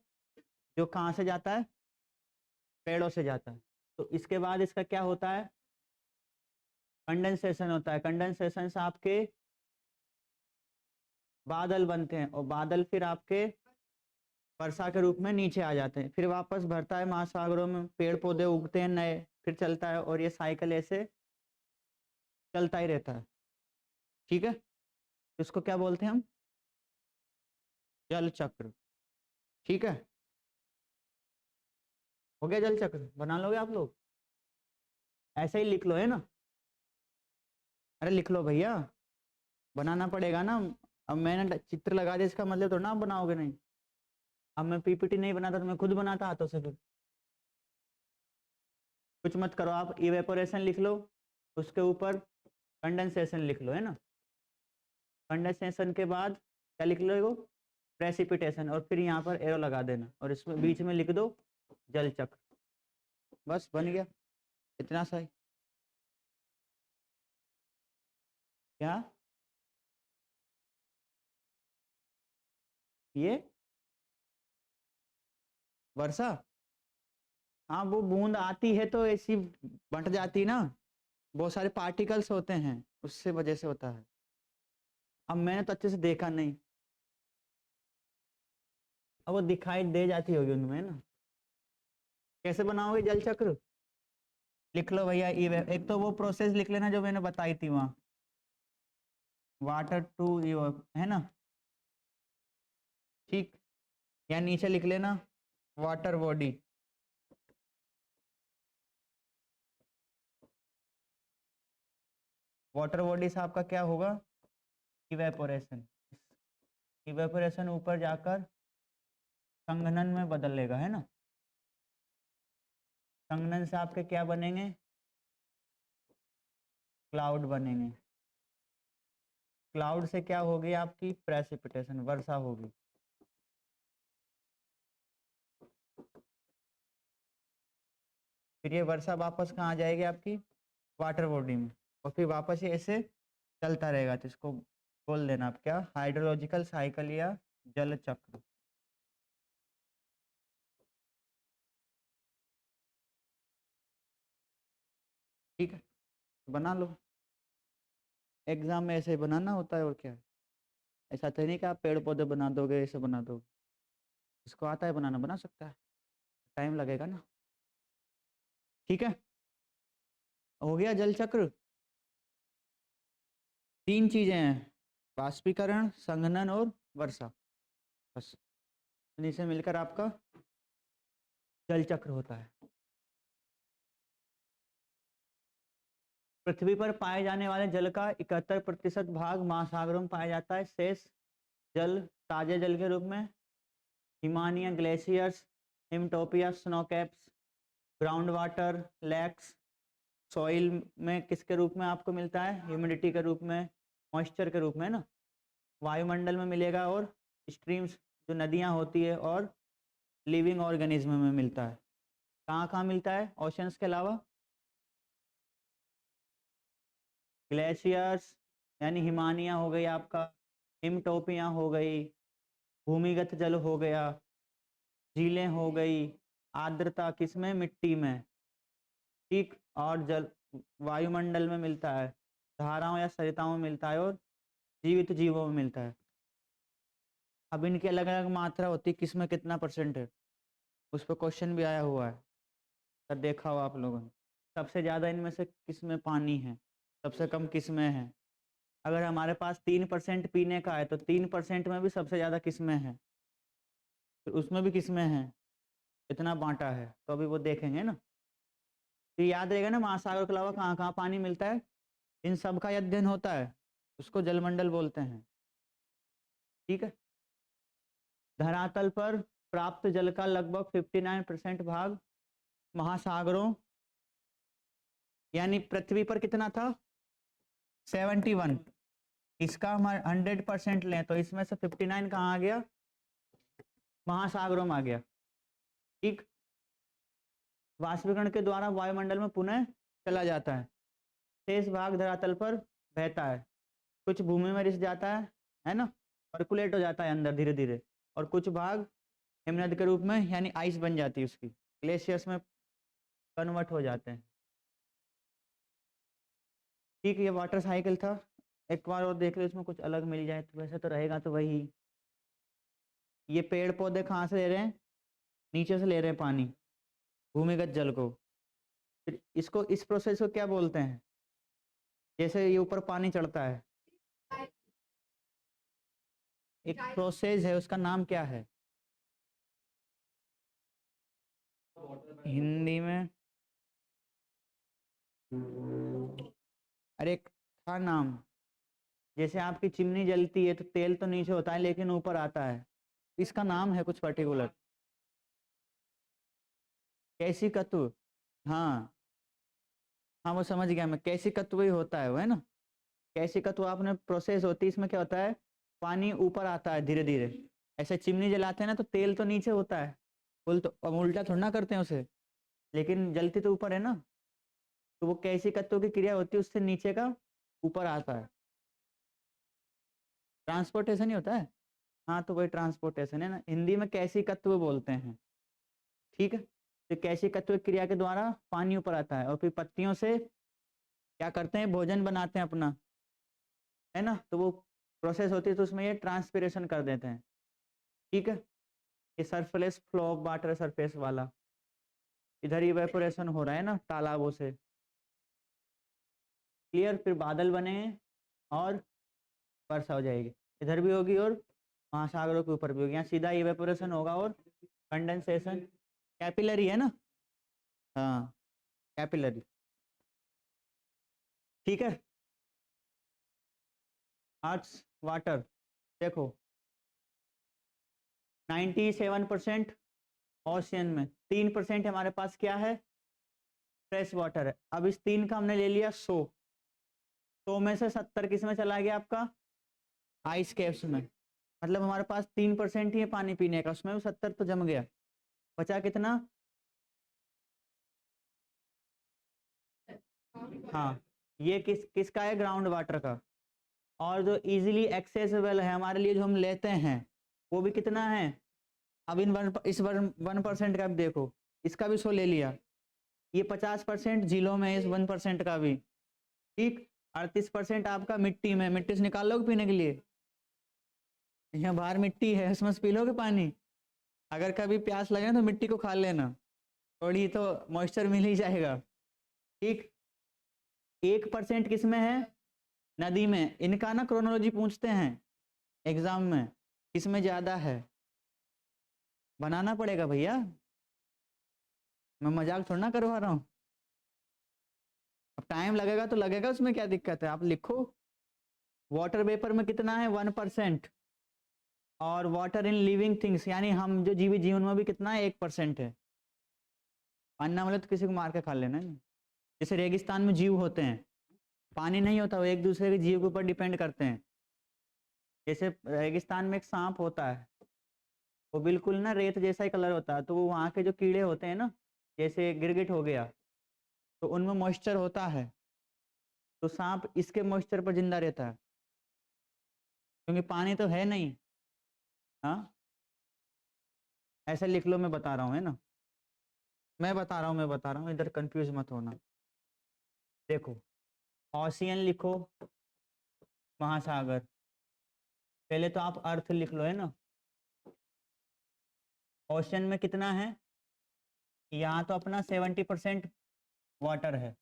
जो कहाँ से जाता है, पेड़ों से जाता है। तो इसके बाद इसका क्या होता है, कंडेंसेशन होता है। कंडेंसेशन से आपके बादल बनते हैं, और बादल फिर आपके वर्षा के रूप में नीचे आ जाते हैं, फिर वापस भरता है महासागरों में, पेड़ पौधे उगते हैं नए, फिर चलता है, और ये साइकिल ऐसे चलता ही रहता है। ठीक है, इसको क्या बोलते हैं हम, जल चक्र। ठीक है, हो गया जल चक्र, बना लोगे आप लोग, ऐसे ही लिख लो, है ना। अरे लिख लो भैया, बनाना पड़ेगा ना। अब मैंने चित्र लगा दिया, इसका मतलब तो ना आप बनाओगे नहीं। अब मैं पीपीटी नहीं बनाता तो मैं खुद बनाता हाथों से, फिर कुछ मत करो आप, इवेपोरेशन लिख लो, उसके ऊपर कंडेंसेशन लिख लो, है ना। कंडेंसेशन के बाद क्या लिख लो, प्रेसिपिटेशन, और फिर यहाँ पर एरो लगा देना, और इसमें बीच में लिख दो जल चक्र, बस बन गया, इतना सही। क्या ये वर्षा, हाँ वो बूंद आती है तो ऐसी बंट जाती ना, बहुत सारे पार्टिकल्स होते हैं, उससे वजह से होता है। अब मैंने तो अच्छे से देखा नहीं, अब वो दिखाई दे जाती होगी उनमें ना। कैसे बनाओगे जल चक्र, लिख लो भैया, एक तो वो प्रोसेस लिख लेना जो मैंने बताई थी वहां, वाटर टू, है ना। ठीक, या नीचे लिख लेना वाटर बॉडी। वाटर बॉडी से आपका क्या होगा, इवेपोरेशन। इवेपोरेशन ऊपर जाकर संघनन में बदलेगा, है ना। संघनन से आपके क्या बनेंगे, क्लाउड बनेंगे। क्लाउड से क्या होगी, आपकी प्रेसिपिटेशन, वर्षा होगी। फिर ये वर्षा वापस कहाँ आ जाएगी, आपकी वाटर बॉडी में, और फिर वापस ये ऐसे चलता रहेगा। तो इसको बोल देना आप क्या, हाइड्रोलॉजिकल साइकिल या जल चक्र। ठीक है, बना लो, एग्जाम में ऐसे ही बनाना होता है, और क्या है। ऐसा तो नहीं कि आप पेड़ पौधे बना दोगे, ऐसे बना दोगे। इसको आता है बनाना, बना सकता है, टाइम लगेगा ना। ठीक है, हो गया जल चक्र। 3 चीजें हैं, वाष्पीकरण, संघनन और वर्षा, बस इन्हीं से मिलकर आपका जल चक्र होता है। पृथ्वी पर पाए जाने वाले जल का 71% भाग महासागरों में पाया जाता है। शेष जल ताजे जल के रूप में हिमानिया ग्लेशियर्स, हिमटोपिया, snowcaps, ground water, lakes, soil में किसके रूप में आपको मिलता है, ह्यूमिडिटी के रूप में, मॉइस्चर के रूप में ना, वायुमंडल में मिलेगा, और स्ट्रीम्स जो नदियां होती है, और लिविंग ऑर्गेनिज्म में मिलता है। कहाँ कहाँ मिलता है ओशंस के अलावा? ग्लेशियर्स यानी हिमानिया हो गई आपका, हिमटोपिया हो गई, भूमिगत जल हो गया, झीलें हो गई, आर्द्रता किसमें, मिट्टी में, ठीक, और जल वायुमंडल में मिलता है, धाराओं या सरिताओं में मिलता है, और जीवित जीवों में मिलता है। अब इनकी अलग अलग मात्रा होती है, किसमें कितना परसेंट है, उस पर क्वेश्चन भी आया हुआ है, तब देखा हो आप लोगों ने। सबसे ज़्यादा इनमें से किसमें पानी है, सबसे कम किसमें है? अगर हमारे पास 3% पीने का है तो 3% में भी सबसे ज़्यादा किसमें है, फिर उसमें भी किसमें है, इतना बांटा है, तो अभी वो देखेंगे ना। तो याद रहेगा ना, महासागर के अलावा कहाँ कहाँ पानी मिलता है, इन सब का अध्ययन होता है, उसको जलमंडल बोलते हैं। ठीक है, धरातल पर प्राप्त जल का लगभग 59% भाग महासागरों, यानी पृथ्वी पर कितना था, 71, इसका हम 100% लें तो इसमें से 59 कहाँ आ गया, महासागरों में आ गया। ठीक, वाष्पीकरण के द्वारा वायुमंडल में पुनः चला जाता है, शेष भाग धरातल पर बहता है, कुछ भूमि में रिस जाता है ना, पर्कुलेट हो जाता है अंदर धीरे धीरे, और कुछ भाग हिमनद के रूप में यानी आइस बन जाती है, उसकी ग्लेशियर्स में कन्वर्ट हो जाते हैं। ठीक, ये वाटर साइकिल था, एक बार और देख लो इसमें कुछ अलग मिल जाए, तो वैसे तो रहेगा तो वही। ये पेड़ पौधे कहाँ से ले रहे हैं, नीचे से ले रहे हैं पानी, भूमिगत जल को, फिर इसको, इस प्रोसेस को क्या बोलते हैं, जैसे ये ऊपर पानी चढ़ता है, एक प्रोसेस है, उसका नाम क्या है हिंदी में, अरे एक था नाम, जैसे आपकी चिमनी जलती है तो तेल तो नीचे होता है लेकिन ऊपर आता है, इसका नाम है कुछ पर्टिकुलर, कैसी कत्व, हाँ हाँ वो समझ गया मैं, कैसी कत्व ही होता है वो, है ना, कैसी कत्व आपने प्रोसेस होती है, इसमें क्या होता है, पानी ऊपर आता है धीरे धीरे, ऐसे चिमनी जलाते हैं ना तो तेल तो नीचे होता है, बोल तो अब उल्टा थोड़ा ना करते हैं उसे, लेकिन जलती तो ऊपर है ना, तो वो कैसी तत्वों की क्रिया होती है, उससे नीचे का ऊपर आता है, ट्रांसपोर्टेशन ही होता है। हाँ तो वही ट्रांसपोर्टेशन है ना, हिंदी में कैसी तत्व बोलते हैं। ठीक है, तो कैसी तत्व क्रिया के द्वारा पानी ऊपर आता है, और फिर पत्तियों से क्या करते हैं, भोजन बनाते हैं अपना, है ना, तो वो प्रोसेस होती है, तो उसमें ये ट्रांसपिरेशन कर देते हैं। ठीक है, ये surface flow of water, surface वाला, इधर इवेपोरेशन हो रहा है ना तालाबों से, क्लियर, फिर बादल बनेंगे और वर्षा हो जाएगी, इधर भी होगी और महासागरों के ऊपर भी होगी, यहाँ सीधा इवेपोरेशन होगा और कंडेंसेशन, कैपिलरी है ना, हाँ कैपिलरी। ठीक है, आर्ट्स वाटर देखो 97% ओशियन में, 3% हमारे पास क्या है, फ्रेश वाटर है। अब इस 3 का हमने ले लिया 100 में से 70 किस में चला गया आपका, आइस कैप्स में, मतलब हमारे पास 3% ही है पानी पीने का, उसमें भी 70 तो जम गया, बचा कितना, हाँ ये किसका है, ग्राउंड वाटर का, और जो इजीली एक्सेसिबल है हमारे लिए, जो हम लेते हैं, वो भी कितना है, अब इन इस 1% का भी देखो, इसका भी 100 ले लिया, ये 50% झीलों में, इस 1% का भी, ठीक, 38% आपका मिट्टी में, मिट्टी से निकाल लोगे पीने के लिए, यहाँ बाहर मिट्टी है, उसमें से पी लोगे पानी, अगर कभी प्यास लगे तो मिट्टी को खा लेना, थोड़ी तो मॉइस्चर मिल ही जाएगा। ठीक, 1% किस में है? नदी में। इनका ना क्रोनोलॉजी पूछते हैं एग्जाम में, किसमें ज्यादा है, बनाना पड़ेगा भैया, मैं मजाक थोड़ा ना करवा रहा हूँ। अब टाइम लगेगा तो लगेगा, उसमें क्या दिक्कत है, आप लिखो। वाटर वेपर में कितना है? 1%। और वाटर इन लिविंग थिंग्स, यानी हम जो जीवित जीवन में भी कितना है? 1% है। अन्ना वाले तो किसी को मार के खा लेना है। जैसे रेगिस्तान में जीव होते हैं, पानी नहीं होता, वो एक दूसरे के जीव के ऊपर डिपेंड करते हैं। जैसे रेगिस्तान में एक सांप होता है, वो बिल्कुल ना रेत जैसा ही कलर होता है, तो वो वहाँ के जो कीड़े होते हैं ना, जैसे गिरगिट हो गया, तो उनमें मॉइस्चर होता है, तो सांप इसके मॉइस्चर पर जिंदा रहता है, क्योंकि पानी तो है नहीं। हाँ, ऐसे लिख लो, मैं बता रहा हूँ, है ना, मैं बता रहा हूँ, इधर कंफ्यूज मत होना। देखो, ओशियन लिखो, महासागर। पहले तो आप अर्थ लिख लो, है ना। ओशन में कितना है? यहाँ तो अपना 70% वाटर है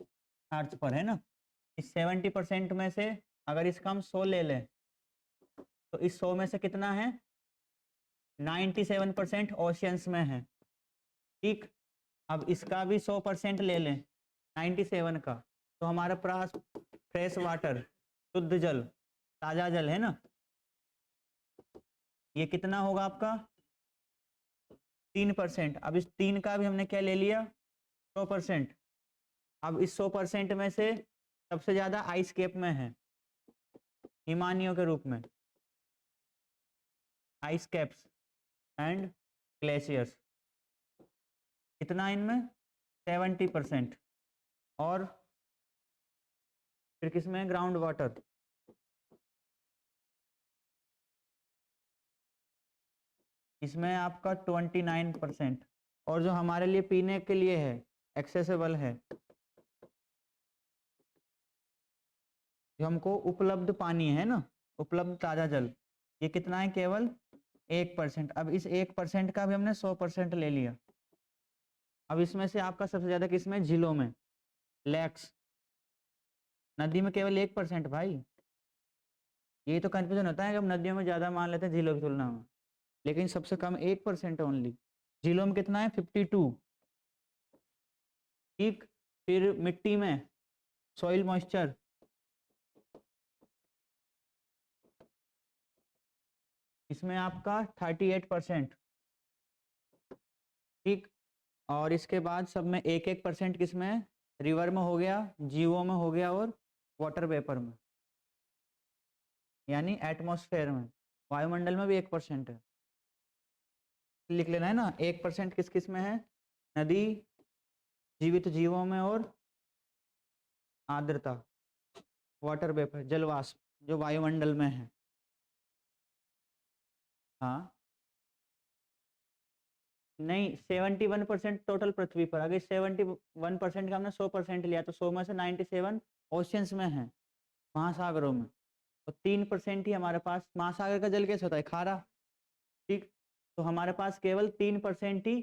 अर्थ पर, है ना। इस 70% में से अगर इसका हम 100 ले लें, तो इस 100 में से कितना है? 97% ओशियंस में है। ठीक, अब इसका भी 100% ले लें 97 का, तो हमारे पास फ्रेश वाटर, शुद्ध जल, ताजा जल, है ना, ये कितना होगा आपका? 3%। अब इस 3 का भी हमने क्या ले लिया? 100%। अब इस 100% में से सबसे ज्यादा आइस कैप में है, हिमानियों के रूप में, आइस कैप्स एंड ग्लेशियर्स। कितना इनमें? 70%। और फिर किसमें? ग्राउंड वाटर, इसमें आपका 29%। और जो हमारे लिए पीने के लिए है, एक्सेसिबल है, जो हमको उपलब्ध पानी है ना, उपलब्ध ताजा जल, ये कितना है? केवल 1%। अब इस 1% का भी हमने 100% ले लिया। अब इसमें से आपका सबसे ज्यादा किसमें? झीलों में, लेक्स। नदी में केवल 1% भाई। ये तो कंफ्यूजन होता है कि हम नदियों में ज्यादा मान लेते हैं झीलों की तुलना में, लेकिन सबसे कम 1% ओनली। झीलों में कितना है? 52। ठीक, फिर मिट्टी में सॉइल मॉइस्चर, इसमें आपका 38%। ठीक, और इसके बाद सब में 1-1% किसमें? रिवर में हो गया, जीवों में हो गया, और वाटर वेपर में, यानी एटमॉस्फेयर में, वायुमंडल में भी 1% है। लिख लेना है ना, 1% किस किस में है? नदी, जीवित जीवों में, और आर्द्रता, वाटर वेपर, जलवाष्प, जो वायुमंडल में है। हाँ, नहीं, 71% टोटल पृथ्वी पर। अगर 71% का हमने 100% लिया, तो 100 में से 97 ओशियंस में है, महासागरों में, और 3% ही हमारे पास। महासागर का जल कैसे होता है? खारा। ठीक, तो हमारे पास केवल 3% ही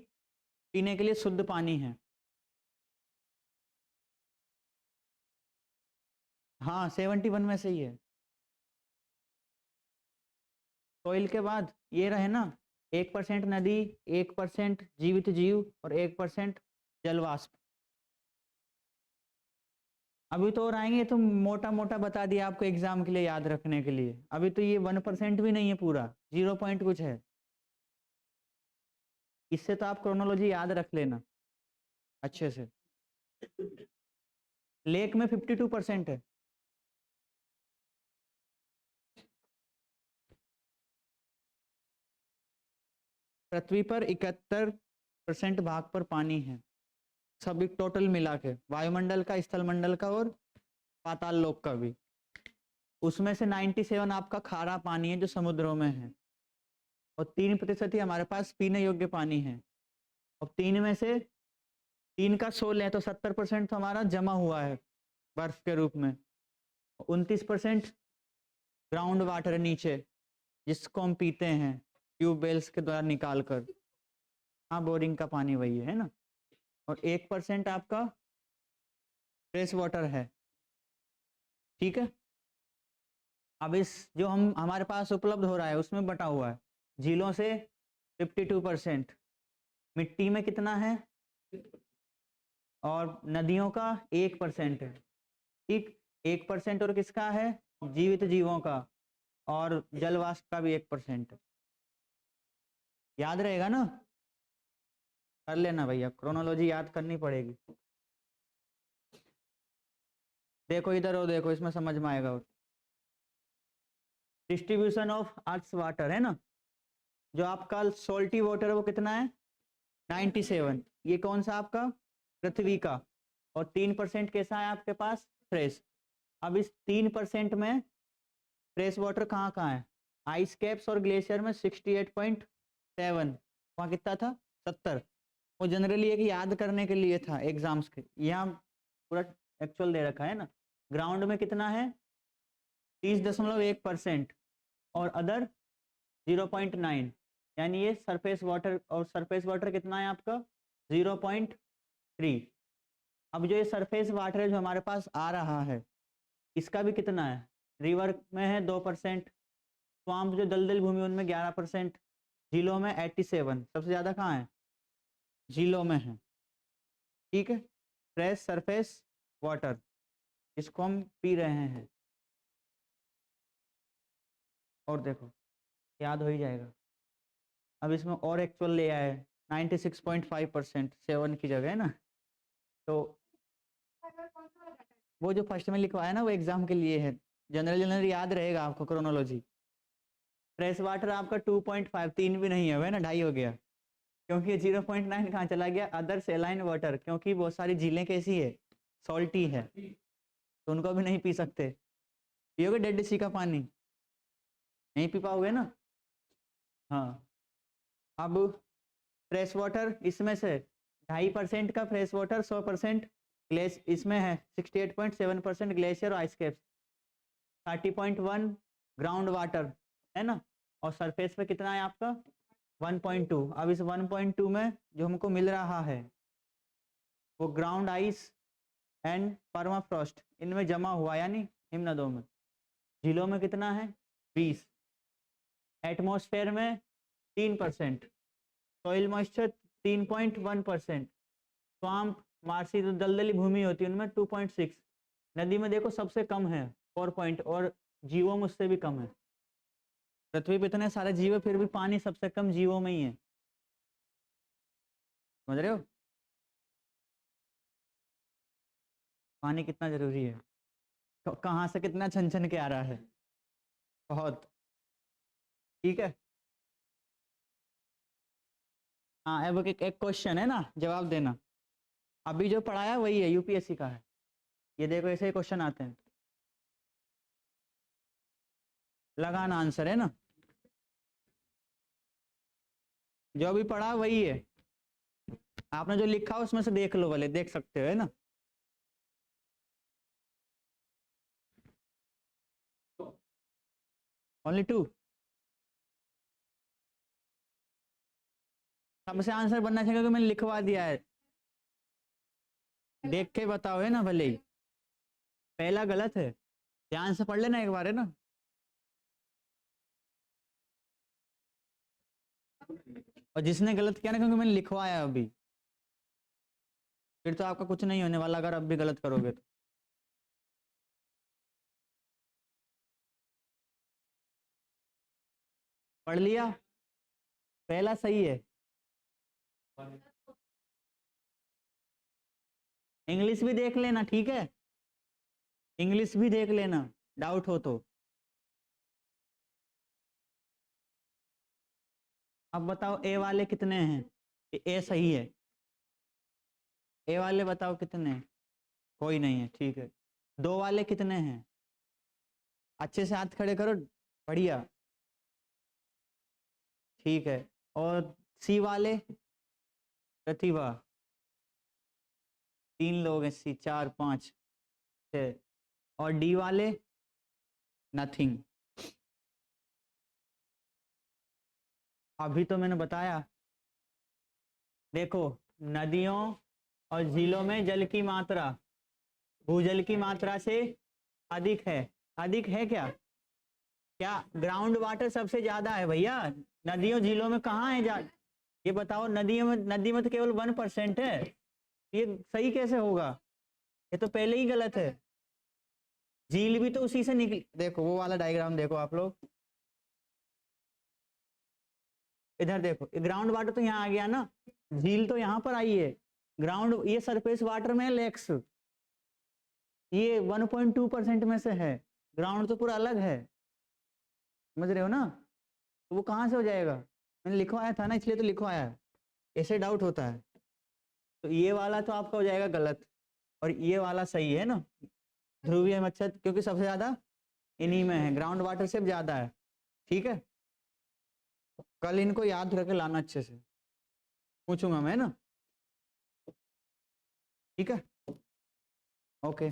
पीने के लिए शुद्ध पानी है। हाँ, 71 में से ही है। सोइल के बाद ये रहे ना, 1% नदी, 1% जीवित जीव, और 1% जलवाष्प। अभी तो और आएंगे, तो मोटा मोटा बता दिया आपको एग्जाम के लिए याद रखने के लिए। अभी तो ये 1% भी नहीं है पूरा, 0 पॉइंट कुछ है। इससे तो आप क्रोनोलॉजी याद रख लेना अच्छे से। लेक में 52% है। पृथ्वी पर 71% भाग पर पानी है, सभी टोटल मिला के, वायुमंडल का, स्थलमंडल का, और पाताल लोक का भी। उसमें से 97 आपका खारा पानी है, जो समुद्रों में है, और 3% ही हमारे पास पीने योग्य पानी है। और 3 में से 3 का 16 है, तो 70% तो हमारा जमा हुआ है बर्फ के रूप में। 29% ग्राउंड वाटर नीचे, जिसको हम पीते हैं ट्यूबवेल्स के द्वारा निकाल कर। हाँ, बोरिंग का पानी वही है ना। और 1% आपका फ्रेश वाटर है। ठीक है, अब इस जो हमारे पास उपलब्ध हो रहा है उसमें बटा हुआ है, झीलों से 52%, मिट्टी में कितना है और नदियों का 1% है। ठीक, 1% और किसका है, जीवित जीवों का, और जल वाष्प का भी 1% है। याद रहेगा ना, कर लेना भैया, क्रोनोलॉजी याद करनी पड़ेगी। देखो इधर हो, देखो इसमें समझ में आएगा। डिस्ट्रीब्यूशन ऑफ अर्थ वाटर है ना, जो आपका सोल्टी वाटर है वो कितना है 97, ये कौन सा आपका पृथ्वी का, और 3% कैसा है आपके पास फ्रेश। अब इस 3% में फ्रेश वाटर कहाँ कहाँ है, आइस कैप्स और ग्लेशियर में 68.7, वहाँ कितना था 70। वो जनरली एक याद करने के लिए था एग्जाम्स के, यहाँ पूरा एक्चुअल दे रखा है ना। ग्राउंड में कितना है 30.1% और अदर 0.9, यानी ये सरफेस वाटर, और सरफेस वाटर कितना है आपका 0.3। अब जो ये सरफेस वाटर है जो हमारे पास आ रहा है इसका भी कितना है, रिवर में है 2%, स्वाम्प जो दलदल भूमि उनमें 11%, झीलों में 87, सबसे ज्यादा कहाँ है झीलों में है। ठीक है, फ्रेश सरफेस वाटर इसको हम पी रहे हैं, और देखो याद हो ही जाएगा। अब इसमें और एक्चुअल ले आए 96.5%, 7 की जगह है ना। तो वो जो फर्स्ट में लिखवाया ना वो एग्जाम के लिए है, जनरल याद रहेगा आपको क्रोनोलॉजी। फ्रेश वाटर आपका 2.5, 3 भी नहीं है, वह ना 2.5 हो गया, क्योंकि 0.9 कहाँ चला गया, अदर सेलाइन वाटर, क्योंकि बहुत सारी झीलें कैसी है सॉल्टी है, तो उनको भी नहीं पी सकते। पियोगे डेड सी का पानी, नहीं पी पाओगे ना। हाँ, अब फ्रेश वाटर इसमें से 2.5% का फ्रेश वाटर, 100% ग्लेस इसमें है 68.7% ग्लेशियर और आइस कैप्स, 30.1 ग्राउंड वाटर है ना, और सरफेस पे कितना है आपका 1.2। अब इस 1.2 में जो हमको मिल रहा है वो ग्राउंड आइस एंड परमाफ्रॉस्ट इनमें जमा हुआ, यानी हिमनदों में। झीलों में कितना है 20, एटमॉस्फेयर में 3%, सॉइल मॉइस्चर 3.1%, स्वाम्प मार्सी जो दलदली भूमि होती है उनमें 2.6, नदी में देखो सबसे कम है 4 पॉइंट, और जीवों में उससे भी कम है। पृथ्वी पे इतने सारे जीव है फिर भी पानी सबसे कम जीवों में ही है, समझ रहे हो पानी कितना जरूरी है, कहाँ से कितना छन छन के आ रहा है, बहुत। ठीक है, हाँ अब एक क्वेश्चन है ना, जवाब देना। अभी जो पढ़ाया वही है, यूपीएससी का है, ये देखो ऐसे ही क्वेश्चन आते हैं, लगाना आंसर है ना, जो अभी पढ़ा वही है, आपने जो लिखा उसमें से देख लो, भले देख सकते हो है ना। ओनली 2, सबसे आंसर बनना चाहिए क्योंकि मैंने लिखवा दिया है, देख के बताओ है ना, भले ही पहला गलत है, ध्यान से पढ़ लेना एक बार है ना। और जिसने गलत किया ना, क्योंकि मैंने लिखवाया अभी, फिर तो आपका कुछ नहीं होने वाला अगर अब भी गलत करोगे तो। पढ़ लिया, पहला सही है। इंग्लिश भी देख लेना, ठीक है, इंग्लिश भी देख लेना, डाउट हो तो। अब बताओ ए वाले कितने हैं, ए सही है, ए वाले बताओ कितने हैं, कोई नहीं है, ठीक है। दो वाले कितने हैं, अच्छे से हाथ खड़े करो, बढ़िया, ठीक है। और सी वाले प्रतिभा, 3 लोग हैं, सी 4 5 6, और डी वाले नथिंग। अभी तो मैंने बताया, देखो नदियों और झीलों में जल की मात्रा भूजल की मात्रा से अधिक है। अधिक है क्या? क्या ग्राउंड वाटर सबसे ज्यादा है भैया? नदियों झीलों में कहाँ है ये बताओ। नदी में तो केवल 1% है। ये सही कैसे होगा? ये तो पहले ही गलत है। झील भी तो उसी से निकली। देखो वो वाला डायग्राम देखो आप लोग, इधर देखो, ग्राउंड वाटर तो यहाँ आ गया ना, झील तो यहाँ पर आई है। ग्राउंड ये सरफेस वाटर में लेक्स, ये 1.2% में से है। ग्राउंड तो पूरा अलग है, समझ रहे हो ना? तो वो कहाँ से हो जाएगा? मैंने लिखवाया था ना, इसलिए तो लिखवाया है, ऐसे डाउट होता है। तो ये वाला तो आपका हो जाएगा गलत, और ये वाला सही है ना, ध्रुवीय मच्छर, क्योंकि सबसे ज्यादा इन्हीं में है, ग्राउंड वाटर से ज्यादा है। ठीक है, कल इनको याद रख के लाना, अच्छे से पूछूंगा मैं ना। ठीक है, ओके।